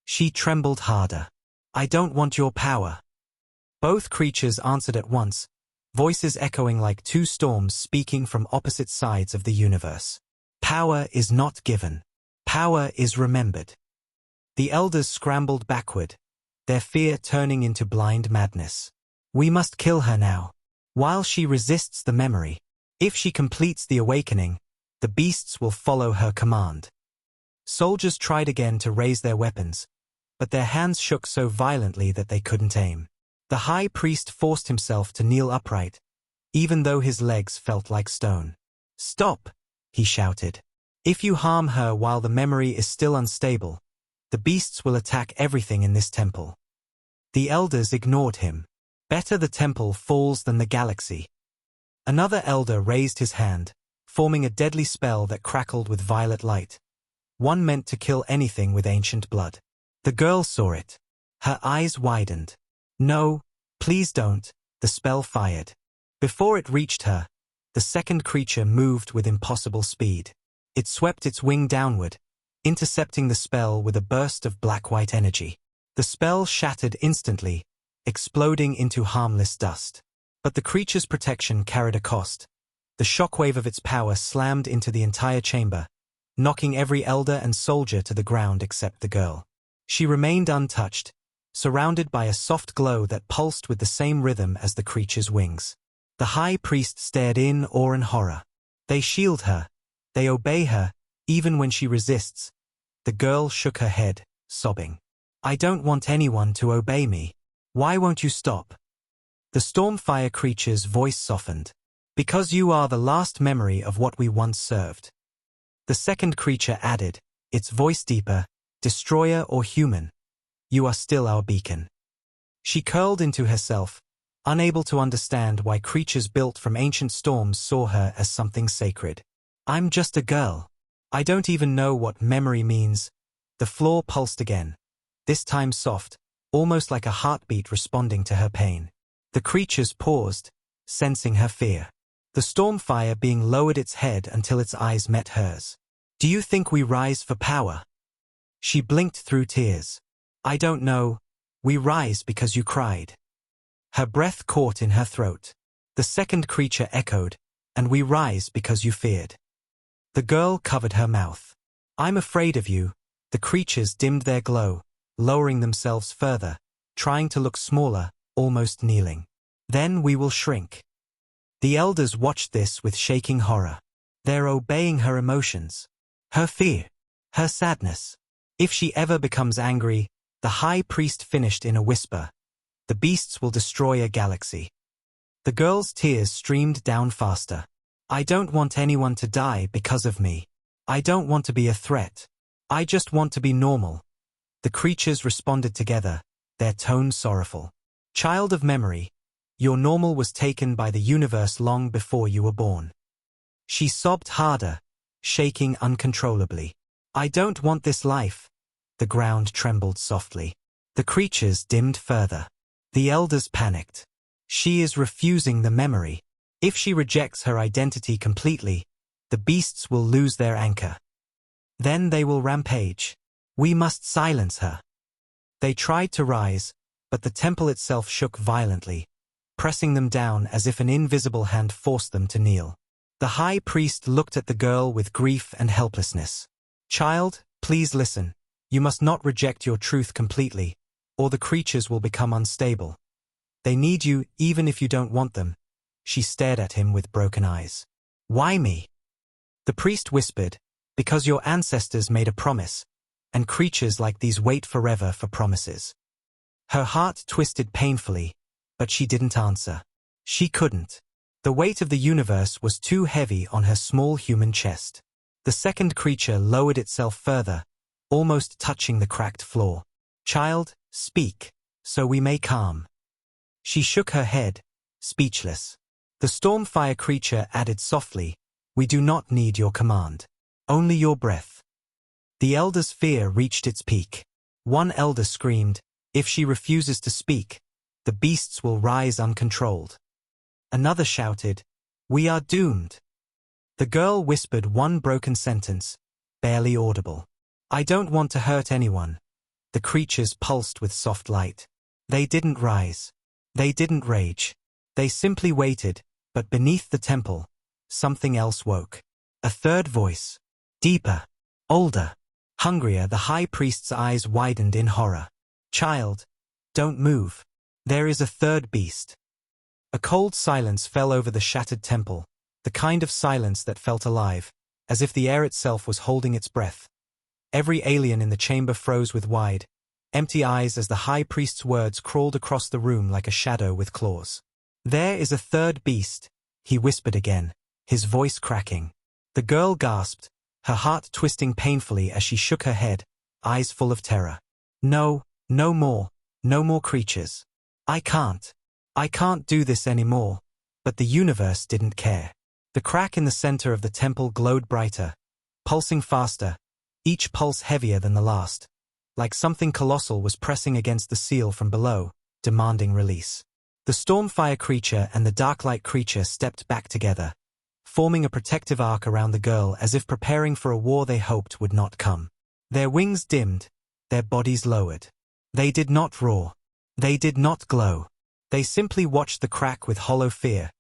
Speaker 1: She trembled harder. "I don't want your power." Both creatures answered at once, voices echoing like two storms speaking from opposite sides of the universe. "Power is not given. Power is remembered." The elders scrambled backward, their fear turning into blind madness. "We must kill her now, while she resists the memory. If she completes the awakening, the beasts will follow her command." Soldiers tried again to raise their weapons, but their hands shook so violently that they couldn't aim. The high priest forced himself to kneel upright, even though his legs felt like stone. "Stop!" he shouted. "If you harm her while the memory is still unstable, the beasts will attack everything in this temple." The elders ignored him. "Better the temple falls than the galaxy." Another elder raised his hand, forming a deadly spell that crackled with violet light, one meant to kill anything with ancient blood. The girl saw it. Her eyes widened. "No, please don't," the spell fired. Before it reached her, the second creature moved with impossible speed. It swept its wing downward, intercepting the spell with a burst of black-white energy. The spell shattered instantly, exploding into harmless dust. But the creature's protection carried a cost. The shockwave of its power slammed into the entire chamber, knocking every elder and soldier to the ground except the girl. She remained untouched, surrounded by a soft glow that pulsed with the same rhythm as the creature's wings. The high priest stared in awe and horror. "They shield her. They obey her, even when she resists." The girl shook her head, sobbing. "I don't want anyone to obey me. Why won't you stop?" The stormfire creature's voice softened. "Because you are the last memory of what we once served." The second creature added, its voice deeper, "Destroyer or human, you are still our beacon." She curled into herself, unable to understand why creatures built from ancient storms saw her as something sacred. "I'm just a girl. I don't even know what memory means." The floor pulsed again, this time soft, almost like a heartbeat responding to her pain. The creatures paused, sensing her fear. The stormfire being lowered its head until its eyes met hers. "Do you think we rise for power?" She blinked through tears. "I don't know. We rise because you cried." Her breath caught in her throat. The second creature echoed, "And we rise because you feared." The girl covered her mouth. "I'm afraid of you." The creatures dimmed their glow, lowering themselves further, trying to look smaller, almost kneeling. "Then we will shrink." The elders watched this with shaking horror. They're obeying her emotions. Her fear. Her sadness. If she ever becomes angry, the high priest finished in a whisper, "The beasts will destroy a galaxy." The girl's tears streamed down faster. "I don't want anyone to die because of me. I don't want to be a threat. I just want to be normal." The creatures responded together, their tone sorrowful. "Child of memory, your normal was taken by the universe long before you were born." She sobbed harder, shaking uncontrollably. "I don't want this life." The ground trembled softly. The creatures dimmed further. The elders panicked. "She is refusing the memory." If she rejects her identity completely, the beasts will lose their anchor. Then they will rampage. We must silence her. They tried to rise, but the temple itself shook violently, pressing them down as if an invisible hand forced them to kneel. The high priest looked at the girl with grief and helplessness. Child, please listen. You must not reject your truth completely, or the creatures will become unstable. They need you even if you don't want them. She stared at him with broken eyes. Why me? The priest whispered, because your ancestors made a promise, and creatures like these wait forever for promises. Her heart twisted painfully, but she didn't answer. She couldn't. The weight of the universe was too heavy on her small human chest. The second creature lowered itself further, almost touching the cracked floor. Child, speak, so we may calm. She shook her head, speechless. The Stormfire creature added softly, we do not need your command. Only your breath. The elder's fear reached its peak. One elder screamed, if she refuses to speak, the beasts will rise uncontrolled. Another shouted, we are doomed. The girl whispered one broken sentence, barely audible. I don't want to hurt anyone. The creatures pulsed with soft light. They didn't rise. They didn't rage. They simply waited, but beneath the temple, something else woke. A third voice. Deeper. Older. Hungrier. The high priest's eyes widened in horror. Child, don't move. There is a third beast. A cold silence fell over the shattered temple, the kind of silence that felt alive, as if the air itself was holding its breath. Every alien in the chamber froze with wide, empty eyes as the high priest's words crawled across the room like a shadow with claws. There is a third beast, he whispered again, his voice cracking. The girl gasped, her heart twisting painfully as she shook her head, eyes full of terror. No, no more creatures. I can't do this anymore. But the universe didn't care. The crack in the center of the temple glowed brighter, pulsing faster, each pulse heavier than the last, like something colossal was pressing against the seal from below, demanding release. The Stormfire creature and the Darklight creature stepped back together, forming a protective arc around the girl as if preparing for a war they hoped would not come. Their wings dimmed, their bodies lowered. They did not roar. They did not glow. They simply watched the crack with hollow fear.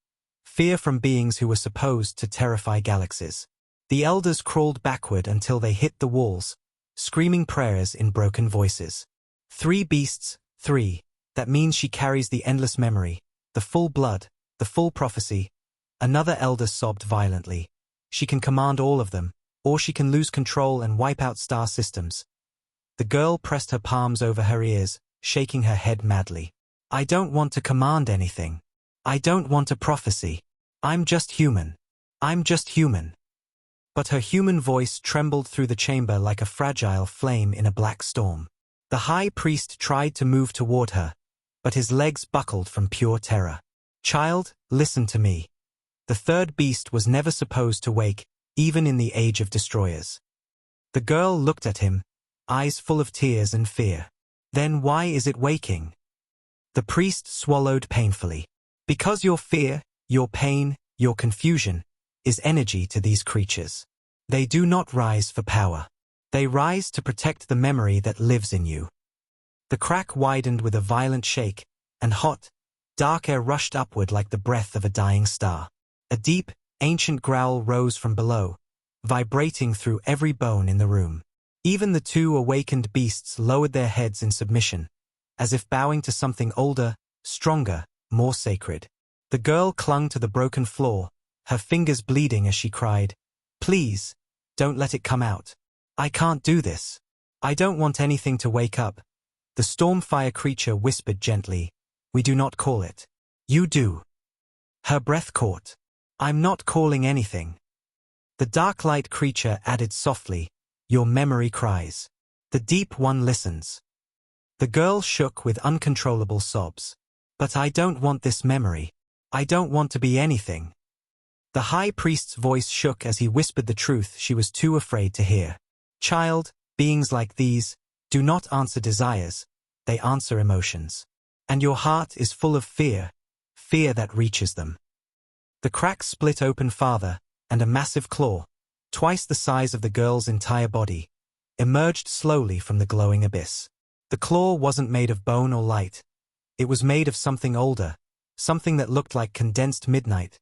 Speaker 1: Fear from beings who were supposed to terrify galaxies. The elders crawled backward until they hit the walls, screaming prayers in broken voices. 3 beasts, 3. That means she carries the endless memory, the full blood, the full prophecy. Another elder sobbed violently. She can command all of them, or she can lose control and wipe out star systems. The girl pressed her palms over her ears, shaking her head madly. I don't want to command anything. I don't want a prophecy. I'm just human. I'm just human. But her human voice trembled through the chamber like a fragile flame in a black storm. The high priest tried to move toward her, but his legs buckled from pure terror. Child, listen to me. The third beast was never supposed to wake, even in the age of destroyers. The girl looked at him, eyes full of tears and fear. Then why is it waking? The priest swallowed painfully. Because your fear, your pain, your confusion, is energy to these creatures. They do not rise for power. They rise to protect the memory that lives in you. The crack widened with a violent shake, and hot, dark air rushed upward like the breath of a dying star. A deep, ancient growl rose from below, vibrating through every bone in the room. Even the 2 awakened beasts lowered their heads in submission, as if bowing to something older, stronger, more sacred. The girl clung to the broken floor, her fingers bleeding as she cried, Please, don't let it come out. I can't do this. I don't want anything to wake up. The Stormfire creature whispered gently, We do not call it. You do. Her breath caught. I'm not calling anything. The Darklight creature added softly, Your memory cries. The Deep One listens. The girl shook with uncontrollable sobs. But I don't want this memory. I don't want to be anything. The high priest's voice shook as he whispered the truth she was too afraid to hear. Child, beings like these do not answer desires, they answer emotions. And your heart is full of fear, fear that reaches them. The crack split open farther, and a massive claw, twice the size of the girl's entire body, emerged slowly from the glowing abyss. The claw wasn't made of bone or light. It was made of something older, something that looked like condensed midnight,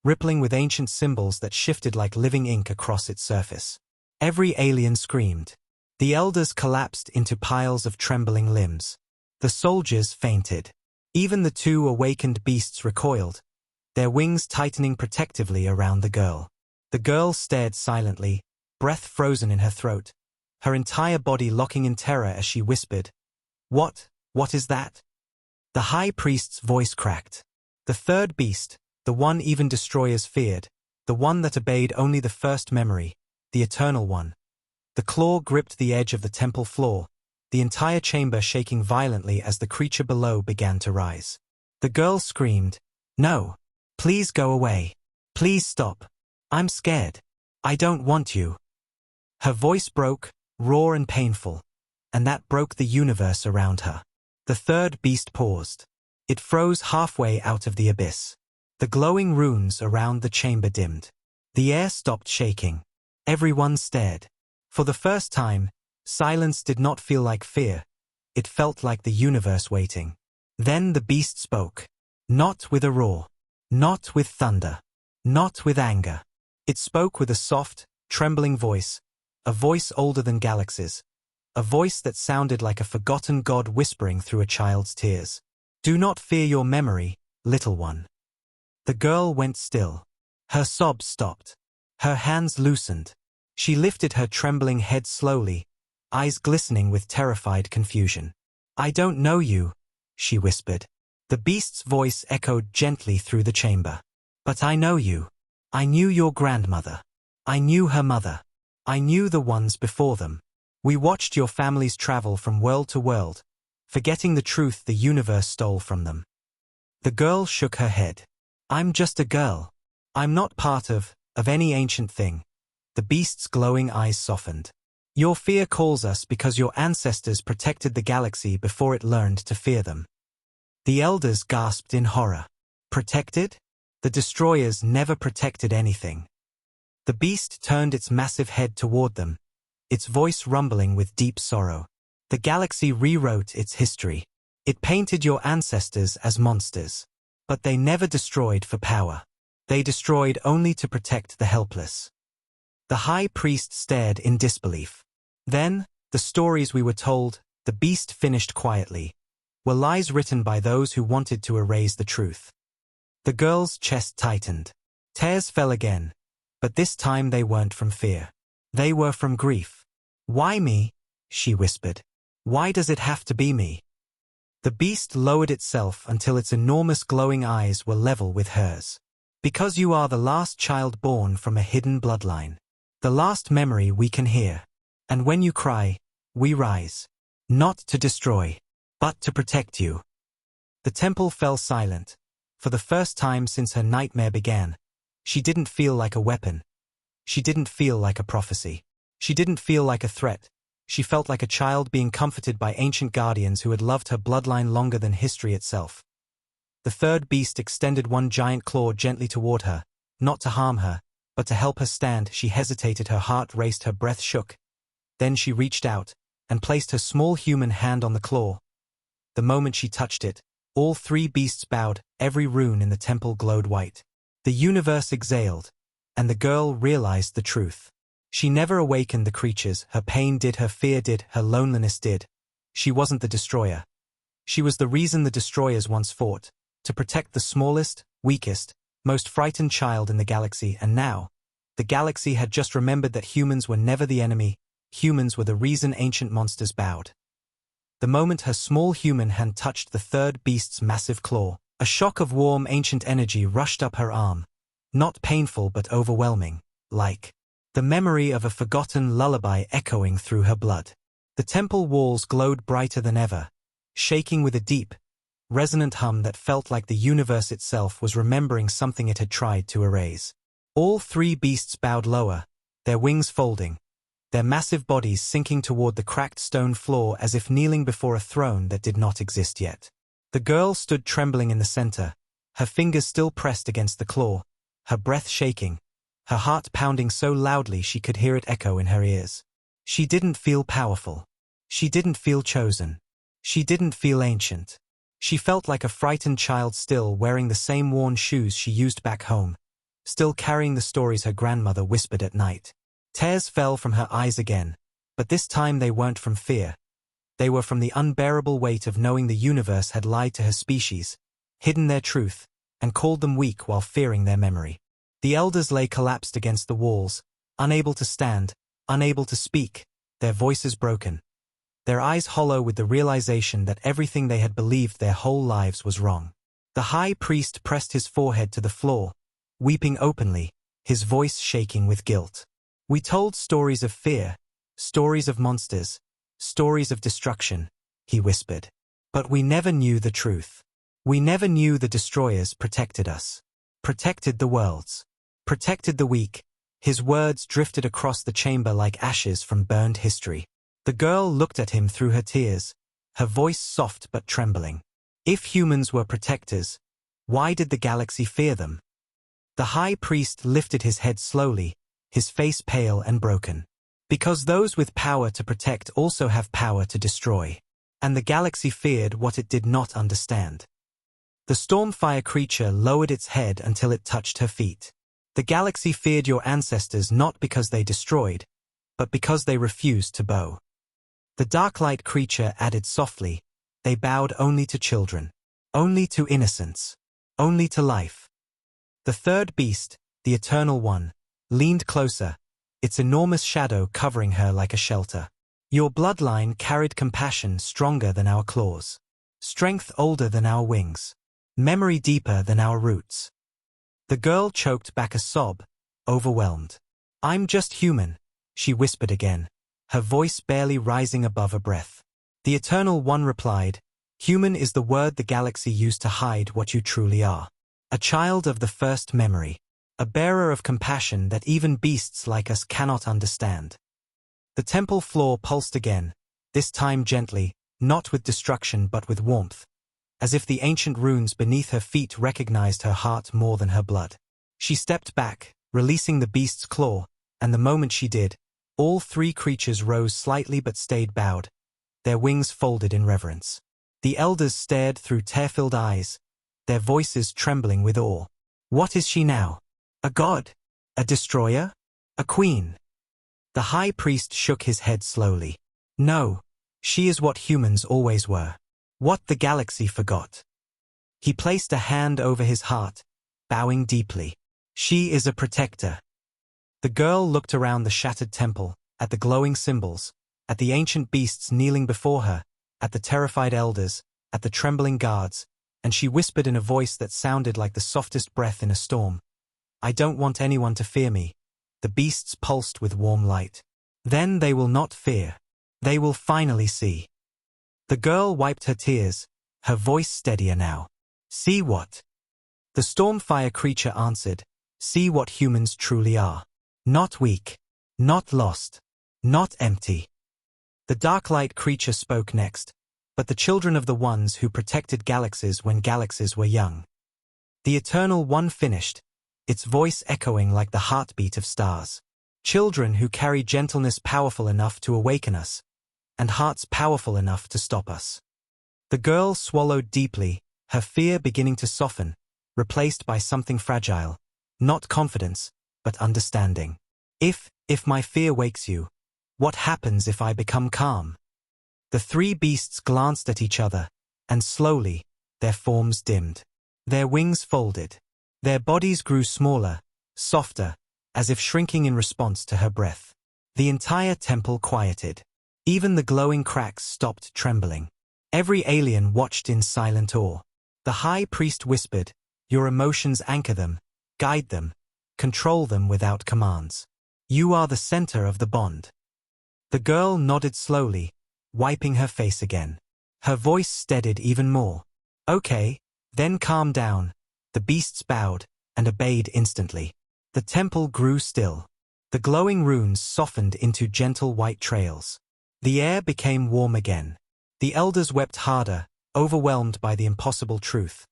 Speaker 1: rippling with ancient symbols that shifted like living ink across its surface. Every alien screamed. The elders collapsed into piles of trembling limbs. The soldiers fainted. Even the two awakened beasts recoiled, their wings tightening protectively around the girl. The girl stared silently, breath frozen in her throat, her entire body locking in terror as she whispered, What is that?" The high priest's voice cracked. The third beast, the one even destroyers feared, the one that obeyed only the first memory, the eternal one. The claw gripped the edge of the temple floor, the entire chamber shaking violently as the creature below began to rise. The girl screamed, "No! Please go away. Please stop. I'm scared. I don't want you." Her voice broke, raw and painful, and that broke the universe around her. The third beast paused. It froze halfway out of the abyss. The glowing runes around the chamber dimmed. The air stopped shaking. Everyone stared. For the first time, silence did not feel like fear. It felt like the universe waiting. Then the beast spoke. Not with a roar. Not with thunder. Not with anger. It spoke with a soft, trembling voice, a voice older than galaxies, a voice that sounded like a forgotten god whispering through a child's tears. "Do not fear your memory, little one." The girl went still. Her sobs stopped. Her hands loosened. She lifted her trembling head slowly, eyes glistening with terrified confusion. "I don't know you," she whispered. The beast's voice echoed gently through the chamber. "But I know you. I knew your grandmother. I knew her mother. I knew the ones before them. We watched your families travel from world to world, forgetting the truth the universe stole from them." The girl shook her head. "I'm just a girl. I'm not part of any ancient thing." The beast's glowing eyes softened. "Your fear calls us because your ancestors protected the galaxy before it learned to fear them." The elders gasped in horror. Protected? The destroyers never protected anything. The beast turned its massive head toward them, its voice rumbling with deep sorrow. "The galaxy rewrote its history. It painted your ancestors as monsters. But they never destroyed for power. They destroyed only to protect the helpless." The high priest stared in disbelief. "Then, the stories we were told," the beast finished quietly, "were lies written by those who wanted to erase the truth." The girl's chest tightened. Tears fell again, but this time they weren't from fear. They were from grief. "Why me?" she whispered. "Why does it have to be me?" The beast lowered itself until its enormous glowing eyes were level with hers. "Because you are the last child born from a hidden bloodline. The last memory we can hear. And when you cry, we rise. Not to destroy, but to protect you." The temple fell silent. For the first time since her nightmare began, she didn't feel like a weapon. She didn't feel like a prophecy. She didn't feel like a threat. She felt like a child being comforted by ancient guardians who had loved her bloodline longer than history itself. The third beast extended one giant claw gently toward her, not to harm her, but to help her stand. She hesitated, her heart raced, her breath shook. Then she reached out and placed her small human hand on the claw. The moment she touched it, all three beasts bowed, every rune in the temple glowed white. The universe exhaled, and the girl realized the truth. She never awakened the creatures, her pain did, her fear did, her loneliness did. She wasn't the destroyer. She was the reason the destroyers once fought, to protect the smallest, weakest, most frightened child in the galaxy, and now, the galaxy had just remembered that humans were never the enemy, humans were the reason ancient monsters bowed. The moment her small human hand touched the third beast's massive claw, a shock of warm ancient energy rushed up her arm, not painful but overwhelming, like the memory of a forgotten lullaby echoing through her blood. The temple walls glowed brighter than ever, shaking with a deep, resonant hum that felt like the universe itself was remembering something it had tried to erase. All three beasts bowed lower, their wings folding, their massive bodies sinking toward the cracked stone floor as if kneeling before a throne that did not exist yet. The girl stood trembling in the center, her fingers still pressed against the claw, her breath shaking, her heart pounding so loudly she could hear it echo in her ears. She didn't feel powerful. She didn't feel chosen. She didn't feel ancient. She felt like a frightened child still wearing the same worn shoes she used back home, still carrying the stories her grandmother whispered at night. Tears fell from her eyes again, but this time they weren't from fear. They were from the unbearable weight of knowing the universe had lied to her species, hidden their truth, and called them weak while fearing their memory. The elders lay collapsed against the walls, unable to stand, unable to speak, their voices broken, their eyes hollow with the realization that everything they had believed their whole lives was wrong. The high priest pressed his forehead to the floor, weeping openly, his voice shaking with guilt. "We told stories of fear, stories of monsters, stories of destruction," he whispered. "But we never knew the truth. We never knew the destroyers protected us. Protected the worlds. Protected the weak." His words drifted across the chamber like ashes from burned history. The girl looked at him through her tears, her voice soft but trembling. If humans were protectors, why did the galaxy fear them? The high priest lifted his head slowly, his face pale and broken. "Because those with power to protect also have power to destroy. And the galaxy feared what it did not understand." The stormfire creature lowered its head until it touched her feet. "The galaxy feared your ancestors not because they destroyed, but because they refused to bow." The dark-light creature added softly, "They bowed only to children, only to innocence, only to life." The third beast, the Eternal One, leaned closer, its enormous shadow covering her like a shelter. "Your bloodline carried compassion stronger than our claws, strength older than our wings, memory deeper than our roots." The girl choked back a sob, overwhelmed. "I'm just human," she whispered again, her voice barely rising above a breath. The Eternal One replied, "Human is the word the galaxy used to hide what you truly are. A child of the first memory. A bearer of compassion that even beasts like us cannot understand." The temple floor pulsed again, this time gently, not with destruction but with warmth, as if the ancient runes beneath her feet recognized her heart more than her blood. She stepped back, releasing the beast's claw, and the moment she did, all three creatures rose slightly but stayed bowed, their wings folded in reverence. The elders stared through tear-filled eyes, their voices trembling with awe. "What is she now? A god? A destroyer? A queen?" The high priest shook his head slowly. "No, she is what humans always were. What the galaxy forgot." He placed a hand over his heart, bowing deeply. "She is a protector." The girl looked around the shattered temple, at the glowing symbols, at the ancient beasts kneeling before her, at the terrified elders, at the trembling guards, and she whispered in a voice that sounded like the softest breath in a storm, "I don't want anyone to fear me." The beasts pulsed with warm light. "Then they will not fear. They will finally see." The girl wiped her tears, her voice steadier now. "See what?" The stormfire creature answered, "See what humans truly are. Not weak. Not lost. Not empty." The dark-light creature spoke next, "But the children of the ones who protected galaxies when galaxies were young." The Eternal One finished, its voice echoing like the heartbeat of stars. "Children who carry gentleness powerful enough to awaken us, and hearts powerful enough to stop us." The girl swallowed deeply, her fear beginning to soften, replaced by something fragile, not confidence, but understanding. If my fear wakes you, what happens if I become calm?" The three beasts glanced at each other, and slowly, their forms dimmed. Their wings folded. Their bodies grew smaller, softer, as if shrinking in response to her breath. The entire temple quieted. Even the glowing cracks stopped trembling. Every alien watched in silent awe. The high priest whispered, "Your emotions anchor them, guide them, control them without commands. You are the center of the bond." The girl nodded slowly, wiping her face again. Her voice steadied even more. "Okay, then calm down." The beasts bowed, and obeyed instantly. The temple grew still. The glowing runes softened into gentle white trails. The air became warm again. The elders wept harder, overwhelmed by the impossible truth.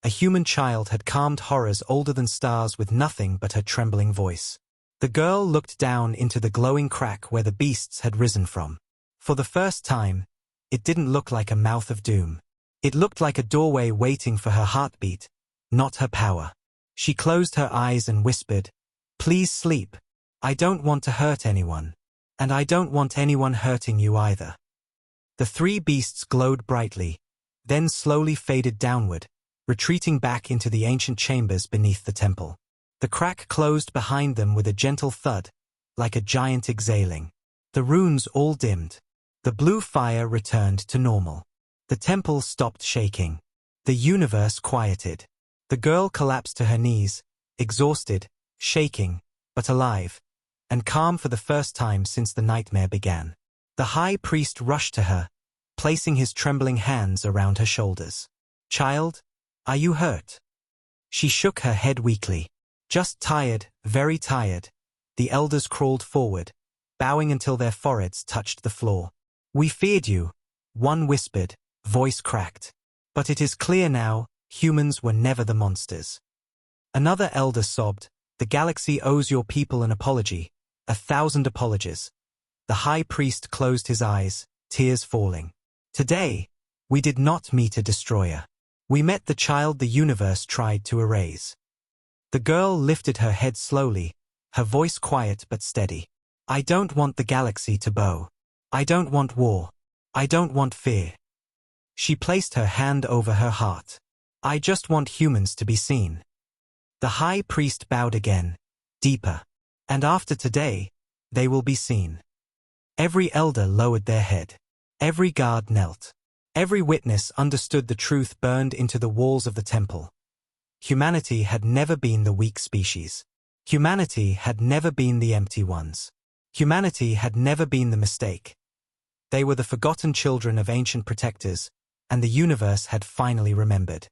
Speaker 1: A human child had calmed horrors older than stars with nothing but her trembling voice. The girl looked down into the glowing crack where the beasts had risen from. For the first time, it didn't look like a mouth of doom. It looked like a doorway waiting for her heartbeat, not her power. She closed her eyes and whispered, "Please sleep. I don't want to hurt anyone. And I don't want anyone hurting you either." The three beasts glowed brightly, then slowly faded downward, retreating back into the ancient chambers beneath the temple. The crack closed behind them with a gentle thud, like a giant exhaling. The runes all dimmed. The blue fire returned to normal. The temple stopped shaking. The universe quieted. The girl collapsed to her knees, exhausted, shaking, but alive, and calm for the first time since the nightmare began. The high priest rushed to her, placing his trembling hands around her shoulders. "Child, are you hurt?" She shook her head weakly. "Just tired, very tired." The elders crawled forward, bowing until their foreheads touched the floor. "We feared you," one whispered, voice cracked. "But it is clear now, humans were never the monsters." Another elder sobbed, "The galaxy owes your people an apology, 1,000 apologies." The high priest closed his eyes, tears falling. "Today, we did not meet a destroyer. We met the child the universe tried to erase." The girl lifted her head slowly, her voice quiet but steady. "I don't want the galaxy to bow. I don't want war. I don't want fear." She placed her hand over her heart. "I just want humans to be seen." The high priest bowed again, deeper. "And after today, they will be seen." Every elder lowered their head. Every guard knelt. Every witness understood the truth burned into the walls of the temple. Humanity had never been the weak species. Humanity had never been the empty ones. Humanity had never been the mistake. They were the forgotten children of ancient protectors, and the universe had finally remembered.